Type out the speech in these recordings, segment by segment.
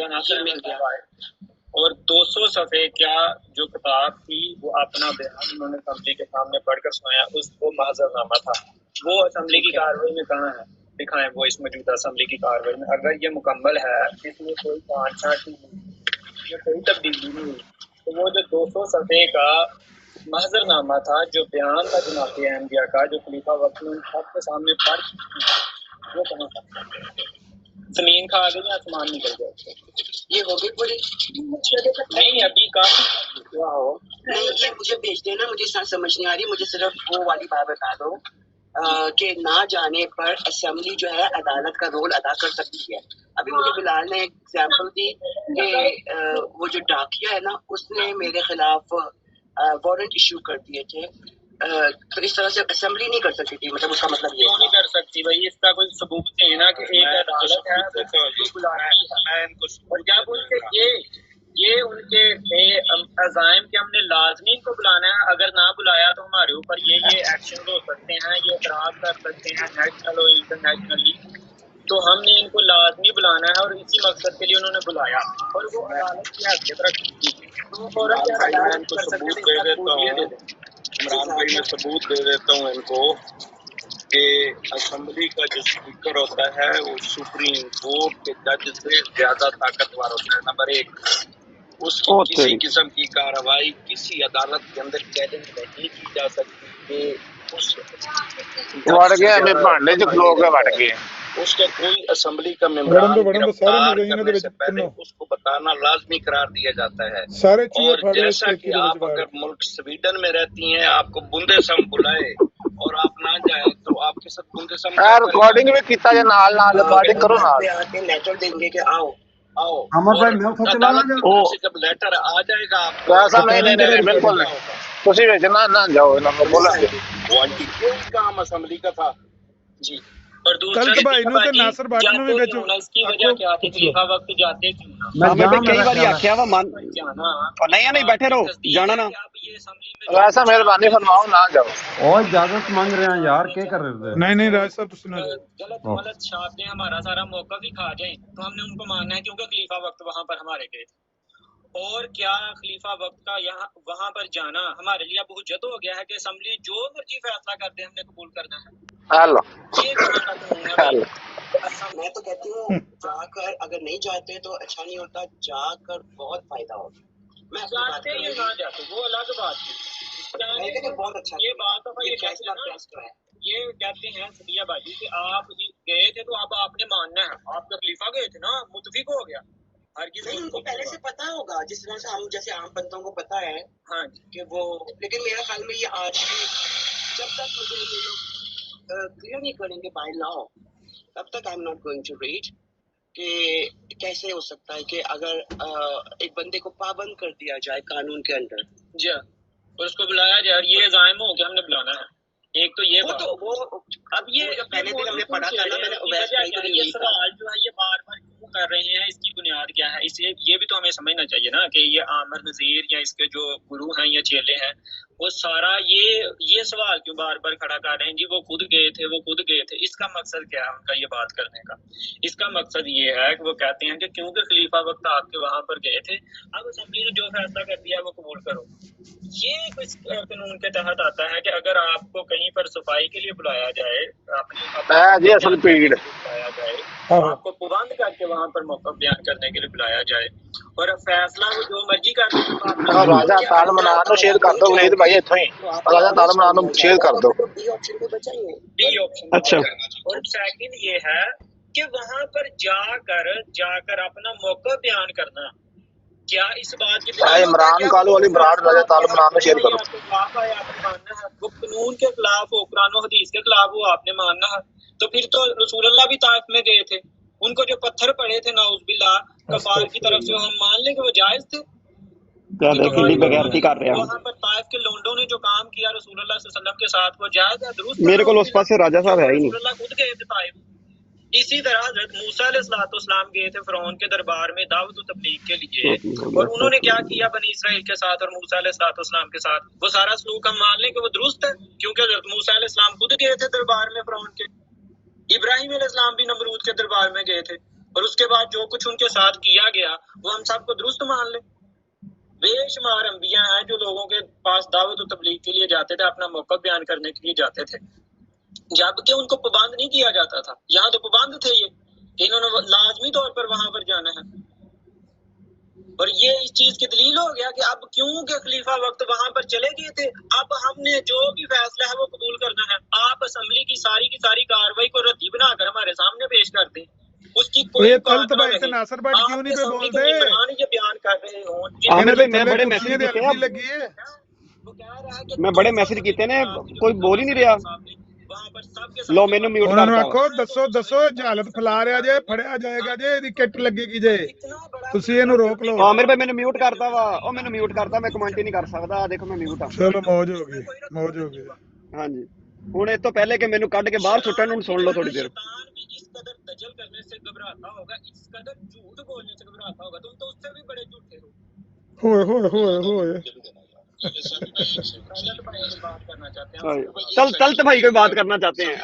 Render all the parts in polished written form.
مرزا ناصر مل گیا اور 200 صفحے کیا جو کتاب تھی وہ اپنا بیان انہوں نے اسمبلی کے سامنے پڑھ کر سنایا، اس کو معذر نامہ تھا۔ وہ اسمبلی کی کارروائی میں کہاں ہے؟ دکھائیں وہ اس موجودہ اسمبلی کی کارروائی میں، اگر یہ مکمل ہے، اس میں کوئی کانٹ چھانٹ نہیں، یہ کوئی تبدیلی نہیں، تو وہ جو 200 صفحے کا محضر نامہ تھا، جو بیان تھا جناب احمدیہ کا، جو خلیفہ وقت میں ان سب کے سامنے پڑھ چکی تھی، وہ کہاں تھا؟ زمین کھا گئی یا آسمان نکل گیا؟ یہ ہوگی پوری نہیں ابھی کافی ہوا ہو نہیں، یہ مجھے بھیج دینا، مجھے سمجھ نہیں آ رہی، مجھے صرف وہ والی بات بتا دو کہ نہ جانے پر اسمبلی جو ہے عدالت کا رول ادا کر سکتی ہے۔ ابھی مجھے بلال نے ایک ایگزامپل دی کہ وہ جو ڈاکیا ہے نا، اس نے میرے خلاف وارنٹ ایشو کر دیے تھے، تو اس طرح سے اسمبلی نہیں کر سکتی تھی، مطلب اس کا مطلب یہ نہیں کر سکتی بھائی، اس کا کوئی ثبوت نہیں ہے نا کہ ایک عدالت ہے اور جب ان کے یہ ان کے عزائم کے ہم نے لازمی ان کو بلانا ہے، اگر نہ بلایا تو ہمارے اوپر یہ ایکشن ہو سکتے ہیں، یہ اعتراض کر سکتے ہیں نیشنل اور انٹرنیشنلی، تو ہم نے ان کو لازمی بلانا ہے اور اسی مقصد کے لیے انہوں نے بلایا اور وہ عدالت کی حیثیت رکھتی تھی، تو وہ فوراً ثبوت دے دیتا ہوں، عمران بھائی میں ثبوت دے دیتا ہوں ان کو کہ اسمبلی کا جو اسپیکر ہوتا ہے وہ سپریم کورٹ کے جج سے زیادہ طاقتور ہوتا ہے۔ نمبر ایک، اس کی کسی قسم کی کارروائی کسی عدالت کے اندر چیلنج نہیں کی جا سکتی کہ اس اس کا کوئی اسمبلی کا ممبران گرفتار کرنے سے پہلے اس کو بتانا لازمی قرار دیا جاتا ہے، اور جیسا کہ آپ اگر ملک سویڈن میں رہتی ہیں، آپ کو بندے سم بلائے اور آپ نہ جائیں تو آپ کے ساتھ بندے سم ریکارڈنگ بھی کیتا جائے، نال ریکارڈنگ کرو، نال لیٹر دیں گے کہ آؤ جب لیٹر آ جائے گا آپ کو ایسا نہیں بالکل نہیں، تسی بھیجنا نہ جاؤ، کوئی کام اسمبلی کا تھا جی۔ اور دوسرا اس کی وجہ کیا تھی؟ خلیفہ وقت جاتے کئی بار آخیا وا من نہیں بیٹھے رہو جانا نا، ایسا مہربانی فرماؤ نہ جاؤ، اور اجازت مانگ رہے ہیں یار، کیا کر رہے تھے؟ نہیں راج صاحب تسی نہ غلط غلط چھاپیں ہمارا سارا موقع بھی کھا جائیں تو ہم نے ان کو ماننا ہے، کیونکہ خلیفہ وقت وہاں پر ہمارے گئے تھے، اور کیا خلیفہ وقت کا یہاں وہاں پر جانا ہمارے لیے اب حجت ہو گیا ہے کہ اسمبلی جو مرضی فیصلہ کر دے ہم نے قبول کرنا ہے؟ یہ کہاں کا قانون ہے بھائی؟ میں تو کہتی ہوں جا کر اگر نہیں جاتے تو اچھا نہیں ہوتا، جا کر بہت فائدہ ہوگا۔ میں جاتے یا نہ جاتے وہ الگ بات ہے، بہت اچھا یہ بات ہے، یہ فیصلہ ہے، یہ کہتے ہیں صدیہ باجی کہ آپ گئے تھے تو اب آپ نے ماننا ہے، آپ کا خلیفہ گئے تھے نا، متفق ہو گیا، ہر کسی ان کو پہلے سے پتا ہوگا، جس طرح سے ہم جیسے عام بندوں کو پتا ہے ہاں کہ وہ، لیکن میرے خیال میں یہ آج بھی جب تک مجھے یہ لوگ کلیئر نہیں کریں گے بائی لاء، تب تک I am not going to read کہ کیسے ہو سکتا ہے کہ اگر ایک بندے کو پابند کر دیا جائے قانون کے اندر جی اور اس کو بلایا جائے، اور یہ عزائم ہو کہ ہم نے بلانا ہے، ایک تو یہ تو وہ اب یہ پہلے دن ہم نے پڑھا تھا نا، میں نے یہ سوال جو ہے یہ بار بار کیوں کر رہے ہیں، اس کی بنیاد کیا ہے؟ اسے یہ بھی تو ہمیں سمجھنا چاہیے نا کہ یہ عامر نذیر یا اس کے جو گرو ہیں یا چیلے ہیں، وہ سارا یہ سوال کیوں بار بار کھڑا کر رہے ہیں جی وہ خود گئے تھے، وہ خود گئے تھے؟ اس کا مقصد کیا ہے ان کا یہ بات کرنے کا؟ اس کا مقصد یہ ہے کہ وہ کہتے ہیں کہ کیونکہ خلیفہ وقت آپ کے وہاں پر گئے تھے، اب اسمبلی نے جو فیصلہ کر دیا وہ قبول کرو۔ یہ اس قانون کے تحت آتا ہے کہ اگر آپ کو کہیں پر صفائی کے لیے بلایا جائے، اپنی اصل پیڑ بلایا جائے، آپ کو پابند کر کے وہاں پر موقف بیان کرنے کے لیے بلایا جائے، اور فیصلہ وہ جو مرضی کر دو، راجا تال منان نو شیئر کر دو، ولید بھائی اتھوں ہی راجا تال منان نو شیئر کر دو، ڈی آپشن کو بچائیے، ڈی آپشن اچھا۔ اور سیکنڈ یہ ہے کہ وہاں پر جا کر اپنا موقف بیان کرنا، کیا اس بات کی عمران کالو والی براد راجا تال منان نو شیئر کرو، آپ نے ماننا ہے وہ قانون کے خلاف ہو، قرآن و حدیث کے خلاف ہو، آپ نے ماننا ہے، تو پھر تو رسول اللہ بھی طائف میں گئے تھے، ان کو جو پتھر پڑے تھے نعوذ باللہ کفار کی طرف سے، ہم مان لیں کہ وہ جائز تھے؟ وہاں پر طائف کے لونڈوں نے جو کام کیا رسول اللہ صلی اللہ علیہ وسلم کے ساتھ وہ جائز ہے، درست؟ میرے کو اس پاس سے راجا صاحب ہے ہی نہیں، رسول اللہ خود گئے تھے طائف۔ اسی طرح حضرت موسیٰ علیہ السلام گئے تھے فرعون کے دربار میں دعوت و تبلیغ کے لیے، اور انہوں نے کیا کیا بنی اسرائیل کے ساتھ اور موسیٰ علیہ السلام کے ساتھ، وہ سارا سلوک ہم مان لیں کہ وہ درست ہے، کیونکہ حضرت موسیٰ علیہ السلام خود گئے تھے دربار میں فرعون کے، ابراہیم علیہ السلام بھی نمرود کے دربار میں گئے تھے، اور اس کے بعد جو کچھ ان کے ساتھ کیا گیا وہ ہم سب کو درست مان لیں. بے شمار انبیاء ہیں جو لوگوں کے پاس دعوت و تبلیغ کے لیے جاتے تھے، اپنا موقف بیان کرنے کے لیے جاتے تھے، جبکہ ان کو پابند نہیں کیا جاتا تھا. یہاں تو پابند تھے یہ کہ انہوں نے لازمی طور پر وہاں پر جانا ہے. اور یہ اس چیز کی دلیل ہو گیا کہ اب کیوں کہ خلیفہ وقت وہاں پر چلے گئے تھے، اب ہم نے جو بھی فیصلہ ہے وہ قبول کرنا ہے. آپ اسمبلی کی ساری کارروائی کو ردی بنا کر ہمارے سامنے پیش کر دیں، اس کی کوئی بات نہ رہے. ناصر بھائی کیوں نہیں پہ بول دے؟ یہ بیان کر رہے ہوں عامر بھائی میں بڑے میسج کیتے ہیں، وہ کہہ رہا ہے کہ میں بڑے میسج کیتے نے کوئی بول ہی نہیں رہا. وہاں پر سب کے لو مینوں میوٹ انہوں نے کرتا. آخو دسو جہالت پھیلا رہا جے، پھڑیا جائے گا جے، دی کٹ لگے گی جے، تسی اینو روک لو. عامر بھائی مینوں میوٹ کرتا وا، او مینوں میوٹ کرتا، میں کمنٹ ہی نہیں کر سکدا. دیکھو میں میوٹ ہاں. چلو موج ہو گئی. ہاں جی ہن اس تو پہلے کہ مینوں کڈ کے باہر سٹن ہن سن لو تھوڑی دیر. شیطان بھی اس قدر دجل کرنے سے گھبراتا ہوگا، اس قدر جھوٹ بولنے سے گھبراتا ہوگا. تم تو اس سے بھی بڑے جھوٹے ہو. ہوئے تلت بھائی کوئی بات کرنا چاہتے ہیں.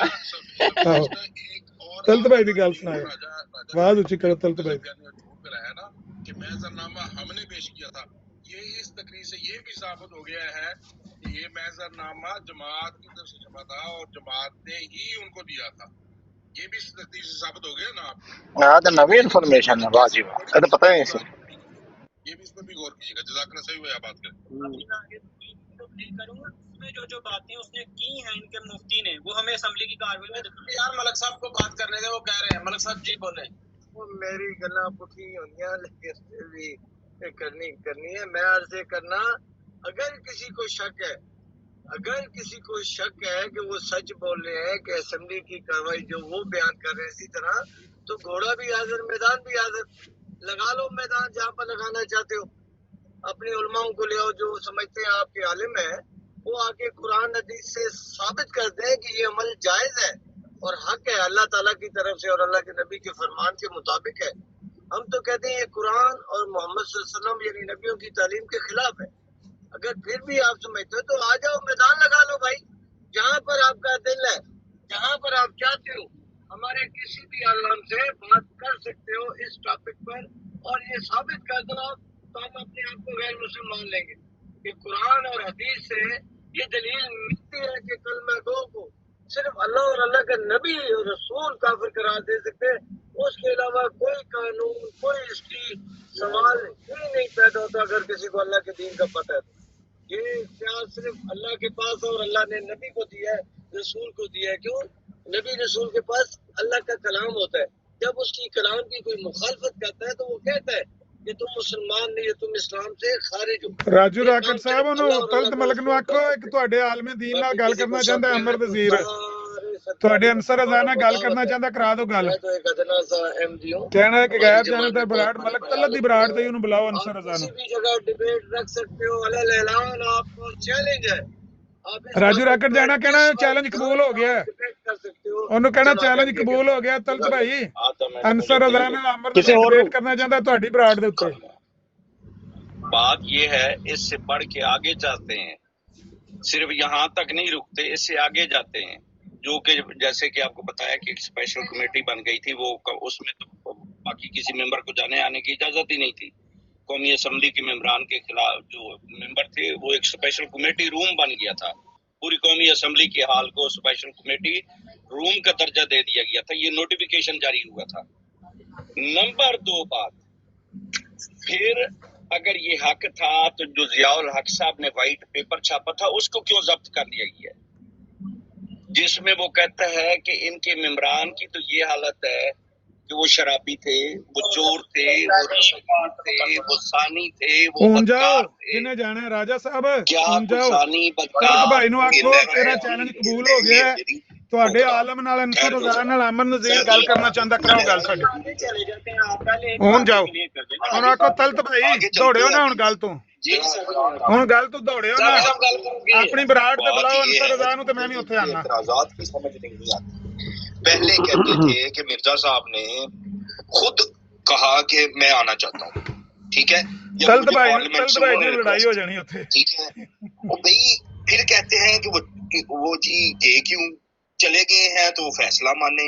تلت بھائی دی گل سنائے، آواز اونچی کرو. تلت بھائی کہ محضرنامہ ہم نے پیش کیا تھا، یہ اس تقریر سے یہ بھی ثابت ہو گیا ہے کہ یہ محضرنامہ جماعت کی طرف سے جمع تھا اور جماعت نے ہی ان کو دیا تھا. یہ بھی اس تقریر سے ثابت ہو گیا نا. آپ تو نوی انفارمیشن ہے، واجب ہے تو پتہ نہیں. یہ بھی اس پر بھی غور کیجیے گا. جزاک اللہ. صحیح ہوا بات کروں میں جو باتیں اس نے کی ہیں ان کے مفتی نے، وہ ہمیں اسمبلی کی کارروائی میں یار ملک صاحب کو بات کرنے دیں، وہ کہہ رہے ہیں. ملک صاحب جی بولیں. میری گلاں پٹھی ہوئی لیکن بھی کرنی ہے. میں عرض کرنا، اگر کسی کو شک ہے کہ وہ سچ بول رہے ہیں کہ اسمبلی کی کارروائی جو وہ بیان کر رہے ہیں اسی طرح، تو گھوڑا بھی حاضر، میدان بھی حاضر. لگا لو میدان جہاں پر لگانا چاہتے ہو. اپنے علماء کو لے آؤ جو سمجھتے ہیں آپ کے عالم ہیں، وہ آ کے قرآن حدیث سے ثابت کر دیں کہ یہ عمل جائز ہے اور حق ہے، اللہ تعالیٰ کی طرف سے اور اللہ کے نبی کے فرمان کے مطابق ہے. ہم تو کہتے ہیں یہ قرآن اور محمد صلی اللہ علیہ وسلم یعنی نبیوں کی تعلیم کے خلاف ہے. اگر پھر بھی آپ سمجھتے ہو تو آ جاؤ میدان لگا لو بھائی، جہاں پر آپ کا دل ہے، جہاں پر آپ چاہتے ہو. ہمارے کسی بھی عالم سے بات کر سکتے ہو اس ٹاپک پر اور یہ ثابت کر دو آپ، تو ہم اپنے آپ کو غیر مسلم مان لیں گے. کہ قرآن اور حدیث سے یہ دلیل ملتی ہے کہ کلمہ گو کو صرف اللہ اور اللہ کا نبی اور رسول کافر قرار دے سکتے. اس کے علاوہ کوئی قانون، کوئی اس کی سوال ہی نہیں پیدا ہوتا اگر کسی کو اللہ کے دین کا پتہ ہے. تو یہ اختیار صرف اللہ کے پاس اور اللہ نے نبی کو دیا ہے، رسول کو دیا ہے. کیوں؟ نبی رسول کے پاس اللہ کا کلام ہوتا ہے. جب اس کی کلام کی کوئی مخالفت کرتا ہے تو وہ کہتا ہے کہ تم مسلمان نہیں، تم اسلام سے خارج ہو. راجو راکٹ صاحب انہوں تلت ملک نو آکھو ایک تواڈے عالم دین نال گل کرنا چاہندا ہے. امر وزیر تواڈے انصر رضا نال گل کرنا چاہندا، کرا دو گل. میں تو ایک ادنا سا احمدی ہوں. کہنا ہے کہ غیر جانب براڑ ملک تلت دی براڑ تے انہوں بلاؤ انصر رضا نو. کسی بھی جگہ ڈیبیٹ رکھ سکتے ہو، علی الاعلان آپ کو چیلنج ہے. راجو راکٹ جانا کہنا چیلنج قبول ہو گیا، انہوں کہنا چیلنج قبول ہو گیا. تلت بھائی انصر رضا نال امر ڈیبیٹ کرنا چاہندا تہاڈی براڑ دے اوتے. بات یہ ہے اس سے بڑھ کے آگے جاتے ہیں، صرف یہاں تک نہیں رکتے، اس سے آگے جاتے ہیں. جو کہ جیسے کہ آپ کو بتایا کہ ایک اسپیشل کمیٹی بن گئی تھی، وہ اس میں تو باقی کسی ممبر کو جانے آنے کی اجازت ہی نہیں تھی. قومی اسمبلی کے ممبران کے خلاف جو ممبر تھے، وہ ایک اسپیشل کمیٹی روم بن گیا تھا. پوری قومی اسمبلی کے حال کو اسپیشل کمیٹی روم کا درجہ دے دیا گیا تھا. یہ نوٹیفیکیشن جاری ہوا تھا. نمبر 2 بات، پھر اگر یہ حق تھا تو جو ضیاء الحق صاحب نے وائٹ پیپر چھاپا تھا اس کو کیوں ضبط کر لیا گیا، جس میں وہ کہتا ہے کہ ان کے ممبران کی تو یہ حالت ہے کہ وہ شرابی تھے، وہ چور تھے، وہ رشوت تھے، وہ ثانی تھے، وہ بدکار تھے. جنہیں جانے راجا صاحب کیا ثانی تلت بھائی نو آکھو تیرا چیلنج قبول ہو گیا ہے. تواڈے عالم نال انصر رضا نال امن نذیر گل کرنا چاہندا، کراؤ گل ساڈی. ہن جاؤ ہن آکھو تلت بھائی دوڑیو نا ہن گل تو، ہن گل تو دوڑیو نا، اپنی براڑ تے بلاؤ انصر رضا نو تے میں بھی اوتھے آنا. اعتراضات کی سمجھ نہیں آتی. پہلے کہتے تھے کہ مرزا صاحب نے خود کہا کہ میں آنا چاہتا ہوں، ٹھیک ہے. تلت بھائی دی لڑائی ہو جانی اوتھے، ٹھیک ہے. وہ بھائی پھر کہتے ہیں کہ وہ جی گئے کیوں، چلے گئے ہیں تو وہ فیصلہ مانے.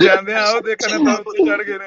ਜਾਂਦੇ ਆਓ ਦੇਖਣ ਤਾਂ ਉੱਤੇ ਚੜ ਗਏ ਨੇ।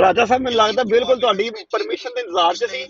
ਰਾਜਾ ਸਾਹਿਬ ਮੈਨੂੰ ਲੱਗਦਾ ਬਿਲਕੁਲ ਤੁਹਾਡੀ ਪਰਮਿਸ਼ਨ ਦੇ ਇੰਤਜ਼ਾਰ 'ਚ ਸੀ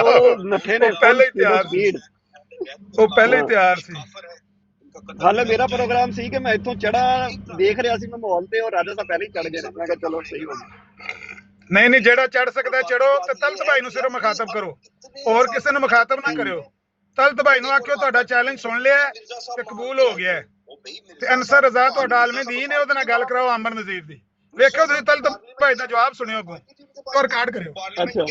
ਉਹ ਨੱਠੇ ਨੇ ਉਹ ਪਹਿਲੇ ਹੀ full ਤਿਆਰ ਸੀ। speed। ਉਹ ਪਹਿਲੇ ਹੀ ਤਿਆਰ ਸੀ। ਹਾਲੇ ਮੇਰਾ ਪ੍ਰੋਗਰਾਮ ਸੀ ਕਿ ਮੈਂ ਇੱਥੋਂ ਚੜਾ ਦੇਖ ਰਿਹਾ ਸੀ ਮੈਂ ਮਾਹੌਲ ਤੇ, ਔਰ ਰਾਜਾ ਸਾਹਿਬ ਪਹਿਲੇ ਹੀ ਚੜ ਗਏ ਨੇ। ਮੈਂ ਕਿਹਾ ਚਲੋ ਸਹੀ ਹੋ ਗਿਆ। ਨਹੀਂ ਨਹੀਂ, ਜਿਹੜਾ ਚੜ ਸਕਦਾ ਚੜੋ, ਤੇ ਤਲਤ ਭਾਈ ਨੂੰ ਸਿਰਫ ਮੁਖਾਤਬ ਕਰੋ, ਹੋਰ ਕਿਸੇ ਨੂੰ ਮੁਖਾਤਬ ਨਾ ਕਰਿਓ। ਤਲਤ ਭਾਈ ਨੂੰ ਆਖਿਓ ਤੁਹਾਡਾ ਚੈਲੰਜ ਸੁਣ ਲਿਆ ਤੇ ਕਬੂਲ ਹੋ ਗਿਆ ਹੈ, ਤੇ ਅਨਸਰ ਰਜ਼ਾ ਤੁਹਾਡਾ ਆਲਮੇ ਦੀਨ ਹੈ, ਉਹਦੇ ਨਾਲ ਗੱਲ ਕਰਾਓ ਅਮਰ ਨਜ਼ੀਰ ਦੀ। ਵੇਖਿਓ ਤੁਸੀਂ ਤਲਤ ਭਾਈ ਦਾ ਜਵਾਬ ਸੁਣਿਓ ਅੱਗੋਂ, ਔਰ ਰਿਕਾਰਡ ਕਰਿਓ। ਅੱਛਾ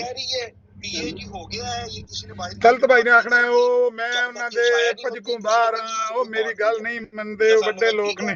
ਤਲਤ ਭਾਈ ਨੇ ਆਖਣਾ ਉਹ ਮੈਂ ਉਹਨਾਂ ਦੇ ਭਜਕੂ ਬਾਹਰ ਹਾਂ, ਉਹ ਮੇਰੀ ਗੱਲ ਨਹੀਂ ਮੰਨਦੇ, ਉਹ ਵੱਡੇ ਲੋਕ ਨੇ।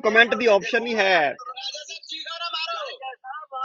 ਕਮੈਂਟ ਦੀ ਆਪਸ਼ਨ ਨਹੀਂ ਹੈ।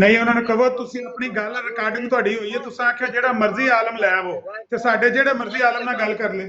ਨਹੀਂ ਉਹਨਾਂ ਨੂੰ ਕਹੋ ਤੁਸੀਂ ਆਪਣੀ ਗੱਲ ਰਿਕਾਰਡਿੰਗ ਤੁਹਾਡੀ ਹੋਈ ਹੈ, ਤੁਸੀਂ ਆਖਿਆ ਜਿਹੜਾ ਮਰਜ਼ੀ ਆਲਮ ਲੈ ਆਵੋ ਤੇ ਸਾਡੇ ਜਿਹੜੇ ਮਰਜ਼ੀ ਆਲਮ ਨਾਲ ਗੱਲ ਕਰ ਲੈ।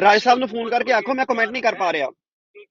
ਰਾਜ ਸਾਹਿਬ ਨੂੰ ਫੋਨ ਕਰਕੇ ਆਖੋ ਮੈਂ ਕਮੈਂਟ ਨਹੀਂ ਕਰ ਪਾ ਰਿਹਾ।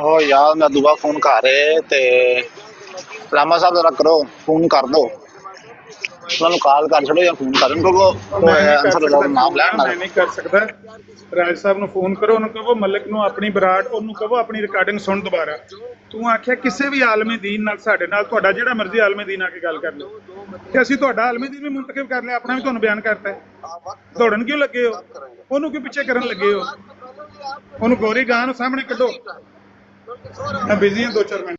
ਓ ਯਾਰ ਮੈਂ ਦੁਆ ਫੋਨ ਕਰ ਰਹੇ ਤੇ ਰਾਮਾ ਸਾਹਿਬ ਜਰਾ ਕਰੋ, ਫੋਨ ਕਰ ਦੋ ਉਹਨਾਂ ਨੂੰ, ਕਾਲ ਕਰ ਛੱਡੋ ਜਾਂ ਫੋਨ ਕਰਨ ਕੋ ਨਾਮ ਲੈਣ ਮੈਂ ਨਹੀਂ ਕਰ ਸਕਦਾ। ਰਾਜ ਸਾਹਿਬ ਨੂੰ ਫੋਨ ਕਰੋ, ਉਹਨੂੰ ਕਹੋ ਮਲਕ ਨੂੰ ਆਪਣੀ ਬਰਾੜ, ਉਹਨੂੰ ਕਹੋ ਆਪਣੀ ਰਿਕਾਰਡਿੰਗ ਸੁਣ ਦੁਬਾਰਾ। ਤੂੰ ਆਖਿਆ ਕਿਸੇ ਵੀ ਆਲਮੇ ਦੀਨ ਨਾਲ, ਸਾਡੇ ਨਾਲ ਤੁਹਾਡਾ ਜਿਹੜਾ ਮਰਜ਼ੀ ਆਲਮੇ ਦੀਨ ਆ ਕੇ ਗੱਲ ਕਰ ਲਓ, ਤੇ ਅਸੀਂ ਤੁਹਾਡਾ ਆਲਮੇ ਦੀਨ ਵੀ ਮੁੰਤਖਬ ਕਰ ਲਿਆ, ਆਪਣਾ ਵੀ ਤੁਹਾਨੂੰ ਬਿਆਨ ਕਰਤਾ ਹੈ। ਦੌੜਨ ਕਿਉਂ ਲੱਗੇ ਹੋ? ਉਹਨੂੰ ਕਿਉਂ ਪਿੱਛੇ ਕਰਨ ਲੱਗੇ ਹੋ? ਉਹਨੂੰ ਗੋਰੀ ਗਾਂ ਨੂੰ ਸਾਹਮਣੇ ਕੱਢੋ। ਮੈਂ ਬਿਜ਼ੀ ਹਾਂ 2-4 ਮਿੰਟ।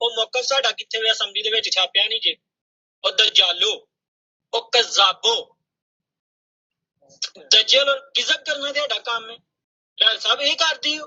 ਉਹ ਮੌਕਫ ਸਾਡਾ ਕਿੱਥੇ ਹੋਇਆ? ਅਸੈਂਬਲੀ ਦੇ ਵਿੱਚ ਛਾਪਿਆ ਨਹੀਂ ਜੇ। ਉਹ ਦਜਾਲੋ, ਉਹ ਕਜ਼ਾਬੋ, ਦਜਲ ਔਰ ਕਿਜ਼ਬ ਕਰਨਾ ਤੁਹਾਡਾ ਕੰਮ ਹੈ। ਲਾਲ ਸਾਹਿਬ ਇਹ ਕਰਦੀ ਹੋ।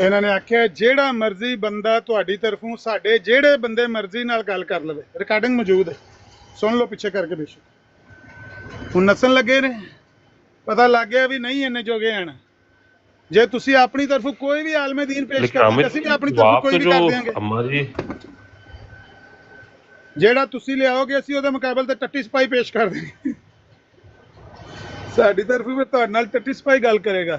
ਇਹਨਾਂ ਨੇ ਆਖਿਆ ਜਿਹੜਾ ਮਰਜ਼ੀ ਬੰਦਾ ਤੁਹਾਡੀ ਤਰਫੋਂ ਸਾਡੇ ਜਿਹੜੇ ਬੰਦੇ ਮਰਜ਼ੀ ਨਾਲ ਗੱਲ ਕਰ ਲਵੇ, ਰਿਕਾਰਡਿੰਗ ਮੌਜੂਦ ਹੈ, ਸੁਣ ਲਓ ਪਿੱਛੇ ਕਰਕੇ ਬੇਸ਼ੱਕ। ਹੁਣ ਨੱਚਣ ਲੱਗੇ ਨੇ, ਪਤਾ ਲੱਗ ਗਿਆ ਵੀ ਨਹੀਂ ਇੰਨੇ ਜੋਗੇ ਹਨ। ਜੇ ਤੁਸੀਂ ਆਪਣੀ ਤਰਫੋਂ ਕੋਈ ਵੀ ਆਲਮੇ ਦੀਨ ਪੇਸ਼ ਕਰਦੇ, ਅਸੀਂ ਵੀ ਆਪਣੀ ਤਰਫੋਂ ਕੋਈ ਵੀ ਕਰ ਦਿਆਂਗੇ। ਜਿਹੜਾ ਤੁਸੀਂ ਲਿਆਓਗੇ ਅਸੀਂ ਉਹਦੇ ਮੁਕਾਬਲੇ ਤੇ ਟੱਟੀ ਸਪਾਈ ਪੇਸ਼ ਕਰ ਦੇਂਗੇ। ਸਾਡੀ ਤਰਫੋਂ ਵੀ ਤੁਹਾਡੇ ਨਾਲ ਟੱਟੀ ਸਪਾਈ ਗੱਲ ਕਰੇਗਾ।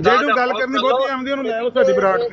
ਜਿਹੜੀ ਗੱਲ ਕਰਨੀ ਬਹੁਤੀ ਆਉਂਦੀ ਉਹਨੂੰ ਲੈ ਆਓ ਸਾਡੀ ਬਰਾੜ ਤੇ।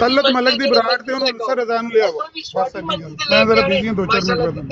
ਤਲਤ ਮਲਕ ਦੀ ਬਰਾੜ ਤੇ ਉਹਨੂੰ ਅੰਸਰ ਰਜ਼ਾ ਨੂੰ ਲਿਆਓ। ਬਸ ਇੰਨੀ ਗੱਲ। ਮੈਂ ਜ਼ਰਾ ਬਿਜ਼ੀ ਹਾਂ, 2-4 ਮਿੰਟ ਬਾਅਦ।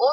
ਉਹ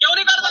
ਕਿਉਂ ਨਹੀਂ ਕੱਢਦਾ?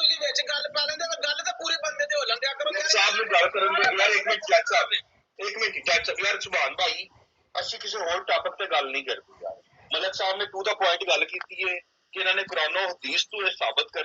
ਤੁਸੀਂ ਵਿੱਚ ਗੱਲ ਪਾ ਲੈਂਦੇ ਤਾਂ ਗੱਲ ਤਾਂ ਪੂਰੇ ਬੰਦੇ ਤੇ ਹੋ ਲੰਦਿਆ ਕਰੋ ਸਾਹਿਬ ਨੂੰ ਗੱਲ ਕਰਨ ਦੇ ਯਾਰ। ਇੱਕ ਮਿੰਟ ਜੱਜ ਸਾਹਿਬ ਯਾਰ ਸੁਭਾਨ ਭਾਈ, ਅਸੀਂ ਕਿਸੇ ਹੋਰ ਟਾਪਿਕ ਤੇ ਗੱਲ ਨਹੀਂ ਕਰਦੇ ਯਾਰ। ਮਲਿਕ ਸਾਹਿਬ ਨੇ ਟੂ ਦਾ ਪੁਆਇੰਟ ਗੱਲ ਕੀਤੀ ਹੈ ਕਿ ਇਹਨਾਂ ਨੇ ਕੁਰਾਨੋ ਹਦੀਸ ਤੋਂ ਇਹ ਸਾਬਤ ਕਰ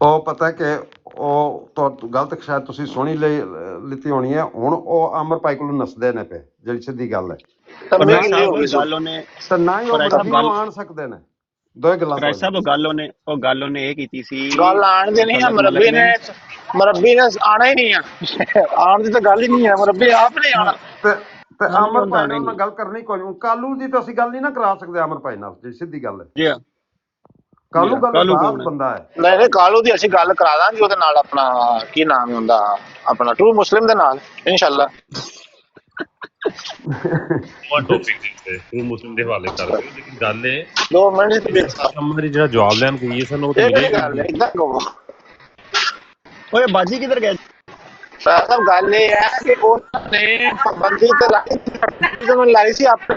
ਉਹ ਪਤਾ ਕਿ ਉਹ ਗਲਤ ਸ਼ਾਇਦ ਤੁਸੀਂ ਸੁਣੀ ਲਿੱਤੀ ਹੋਣੀ ਹੈ, ਹੁਣ ਉਹ ਅਮਰ ਭਾਈ ਕੋਲ ਨਸਦੇ ਨੇ ਪਏ, ਜਿਹੜੀ ਸਿੱਧੀ ਗੱਲ ਹੈ, ਗੱਲ ਉਹਨੇ ਤੇ ਨਾ ਹੀ ਉਹ ਮਰਜ਼ੀ ਨੂੰ ਆਣ ਸਕਦੇ ਨੇ, ਦੋ ਗੱਲਾਂ। ਰਾਜ ਸਾਹਿਬ ਉਹ ਗੱਲ ਉਹਨੇ ਇਹ ਕੀਤੀ ਸੀ, ਗੱਲ ਆਣ ਦੀ ਨਹੀਂ ਹੈ, ਮਰੱਬੀ ਨੇ ਆਣਾ ਹੀ ਨਹੀਂ ਆ, ਆਣ ਦੀ ਤਾਂ ਗੱਲ ਹੀ ਨਹੀਂ ਹੈ, ਮਰੱਬੀ ਆਪ ਨਹੀਂ ਆਣਾ। ਤੇ ਅਮਰ ਭਾਈ ਨਾਲ ਗੱਲ ਕਰਨੀ ਕੋਈ ਨਹੀਂ, ਕਾਲੂ ਦੀ ਤਾਂ ਅਸੀਂ ਗੱਲ ਨਹੀਂ ਨਾ ਕਰਾ ਸਕਦੇ ਅਮਰ ਭਾਈ ਨਾਲ, ਜਿਹੜੀ ਸਿੱਧੀ ਗੱਲ ਹੈ। ਜੀ ਕਾਲੂ ਬੰਦਾ ਹੈ, ਨਹੀਂ ਕਾਲੂ ਦੀ ਅਸੀਂ ਗੱਲ ਕਰਾ ਦਾਂਗੇ ਉਹਦੇ ਨਾਲ, ਆਪਣਾ ਕੀ ਨਾਮ ਹੁੰਦਾ ਆਪਣਾ ਟਰੂ ਮੁਸਲਿਮ ਦੇ ਨਾਲ, ਇਨਸ਼ਾਅੱਲਾ। ਟਰੂ ਮੁਸਲਿਮ ਦੇ ਹਵਾਲੇ ਕਰ ਦਿਓ, ਲੇਕਿਨ ਗੱਲ ਇਹ 2 ਮਿੰਟ ਹਮਾਰੀ ਜਿਹੜਾ ਜਵਾਬ ਲੈਣ ਗਈ ਸਨ ਉਹ ਤਾਂ ਇਦਾਂ ਕਹੋ। ਓਏ ਬਾਜੀ ਕਿੱਧਰ ਗਏ? ਸਭ ਗੱਲ ਇਹ ਹੈ ਕਿ ਉਹਨੇ ਪਾਬੰਦੀ ਤੇ ਲਾਈ ਸੀ ਆਪਣੇ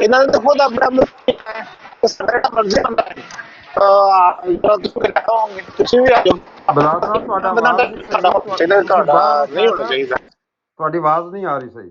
ਇਹਨਾਂ ਨੇ ਤਾਂ ਖੁਦ ਆਪਣੇ ਆਪ ਨੂੰ ਸਾਡਾ ਮਰਜ਼ੀ ਹੁੰਦਾ ਹੈ। ਤੁਸੀਂ ਵੀ ਆ ਜਾਓ, ਤੁਹਾਡਾ ਨਹੀਂ ਹੋਣਾ ਚਾਹੀਦਾ। ਤੁਹਾਡੀ ਆਵਾਜ਼ ਨਹੀਂ ਆ ਰਹੀ ਸਹੀ।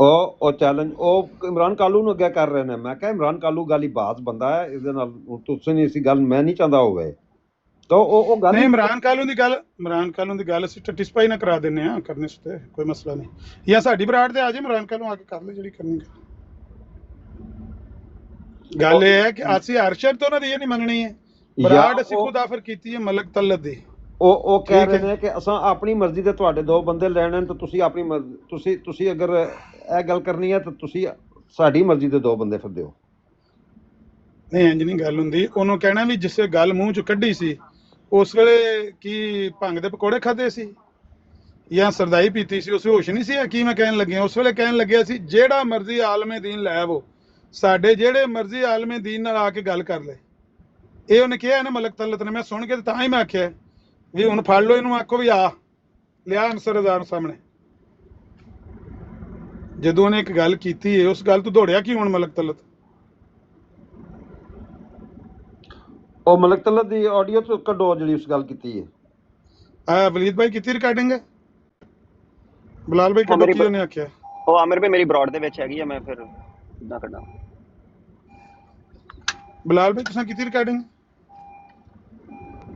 ਉਹ ਚੈਲੰਜ ਉਹ ਇਮਰਾਨ ਕਾਲੂ ਨੂੰ ਅੱਗੇ ਕਰ ਰਹੇ ਨੇ। ਮੈਂ ਕਿਹਾ ਇਮਰਾਨ ਕਾਲੂ ਗੱਲ ਹੀ ਬਾਤ ਬੰਦਾ ਹੈ, ਇਹਦੇ ਨਾਲ ਤੁਸੀਂ ਨਹੀਂ ਇਸੀ ਗੱਲ ਮੈਂ ਨਹੀਂ ਚਾਹੁੰਦਾ ਹੋਵੇ ਤਾਂ ਉਹ ਗੱਲ ਨਹੀਂ। ਇਮਰਾਨ ਕਾਲੂ ਦੀ ਗੱਲ ਅਸੀਂ ਸੈਟੀਸਫਾਈ ਨਾ ਕਰਾ ਦਿੰਨੇ ਆ, ਕਰਨੇ ਤੇ ਕੋਈ ਮਸਲਾ ਨਹੀਂ। ਜਾਂ ਸਾਡੀ ਬਰਾੜ ਤੇ ਆ ਜੇ ਇਮਰਾਨ ਕਾਲੂ ਆ ਕੇ ਕਰ ਲੈ ਜਿਹੜੀ ਕਰਨੀ ਗੱਲ। ਇਹ ਹੈ ਕਿ ਅਸੀਂ ਅਰਸ਼ਦ ਤੋਂ ਉਹਨਾਂ ਦੀ ਇਹ ਨਹੀਂ ਮੰਨਣੀ ਹੈ, ਬਰਾੜ ਅਸੀਂ ਖੁਦ ਆਫਰ ਕੀਤੀ ਹੈ ਮਲਕ ਤਲਤ ਦੀ। ਉਹ ਕਹਿ ਰਹੇ ਨੇ ਕਿ ਅਸਾਂ ਆਪਣੀ ਮਰਜ਼ੀ ਦੇ ਤੁਹਾਡੇ ਦੋ ਬੰਦੇ ਲੈਣੇ ਤਾਂ ਤੁਸੀਂ ਆਪਣੀ ਮਰਜ਼ੀ ਤੁਸੀਂ ਅਗਰ ਇਹ ਗੱਲ ਕਰਨੀ ਹੈ ਤਾਂ ਤੁਸੀਂ ਸਾਡੀ ਮਰਜ਼ੀ ਦੇ ਦੋ ਬੰਦੇ ਫਿਰ ਦਿਓ। ਨਹੀਂ ਇੰਜ ਨਹੀਂ ਗੱਲ ਹੁੰਦੀ। ਉਹਨੂੰ ਕਹਿਣਾ ਵੀ ਜਿਸੇ ਗੱਲ ਮੂੰਹ ਚੋਂ ਕੱਢੀ ਸੀ ਉਸ ਵੇਲੇ ਕੀ ਭੰਗ ਦੇ ਪਕੌੜੇ ਖਾਦੇ ਸੀ ਜਾਂ ਸਰਦਾਈ ਪੀਤੀ ਸੀ, ਉਸ ਹੋਸ਼ ਨਹੀਂ ਸੀ ਕੀ ਮੈਂ ਕਹਿਣ ਲੱਗਿਆ। ਉਸ ਵੇਲੇ ਕਹਿਣ ਲੱਗਿਆ ਸੀ ਜਿਹੜਾ ਮਰਜ਼ੀ ਆਲਮੇ ਦੀਨ ਲੈ ਆਵੋ, ਸਾਡੇ ਜਿਹੜੇ ਮਰਜ਼ੀ ਆਲਮੇ ਦੀਨ ਨਾਲ ਆ ਕੇ ਗੱਲ ਕਰ ਲੈ। ਇਹ ਉਹਨੇ ਕਿਹਾ ਨਾ ਮਲਕ ਤਲਤ ਨੇ। ਮੈਂ ਸੁਣ ਕੇ ਤਾਂ ਹੀ ਮੈਂ ਆਖਿਆ ਵੀ ਹੁਣ ਫੜ ਲਓ ਇਹਨੂੰ, ਆਖੋ ਵੀ ਆ ਲਿਆ ਅਨਸਰ ਰਜ਼ਾ ਸਾਹਮਣੇ। ਜਦੋਂ ਉਹਨੇ ਇੱਕ ਗੱਲ ਕੀਤੀ ਹੈ ਉਸ ਗੱਲ ਤੋਂ ਦੌੜਿਆ ਕੀ ਹੁਣ ਮਲਕ ਤਲਤ? ਉਹ ਮਲਕ ਤਲਤ ਦੀ ਆਡੀਓ ਤੋਂ ਕੱਢੋ ਜਿਹੜੀ ਉਸ ਗੱਲ ਕੀਤੀ ਹੈ। ਆ ਵਲੀਦ ਭਾਈ ਕੀਤੀ ਰਿਕਾਰਡਿੰਗ ਹੈ? ਬਲਾਲ ਭਾਈ ਕੱਢੋ ਕੀ ਉਹਨੇ ਆਖਿਆ? ਉਹ ਆਮਿਰ ਭਾਈ ਮੇਰੀ ਬਰਾਡ ਦੇ ਵਿੱਚ ਹੈਗੀ ਆ, ਮੈਂ ਫਿਰ ਕਿੱਦਾਂ ਕੱਢਾਂ? ਬਲਾਲ ਭਾਈ ਤੁਸੀਂ ਕੀਤੀ ਰਿਕਾਰਡਿੰਗ?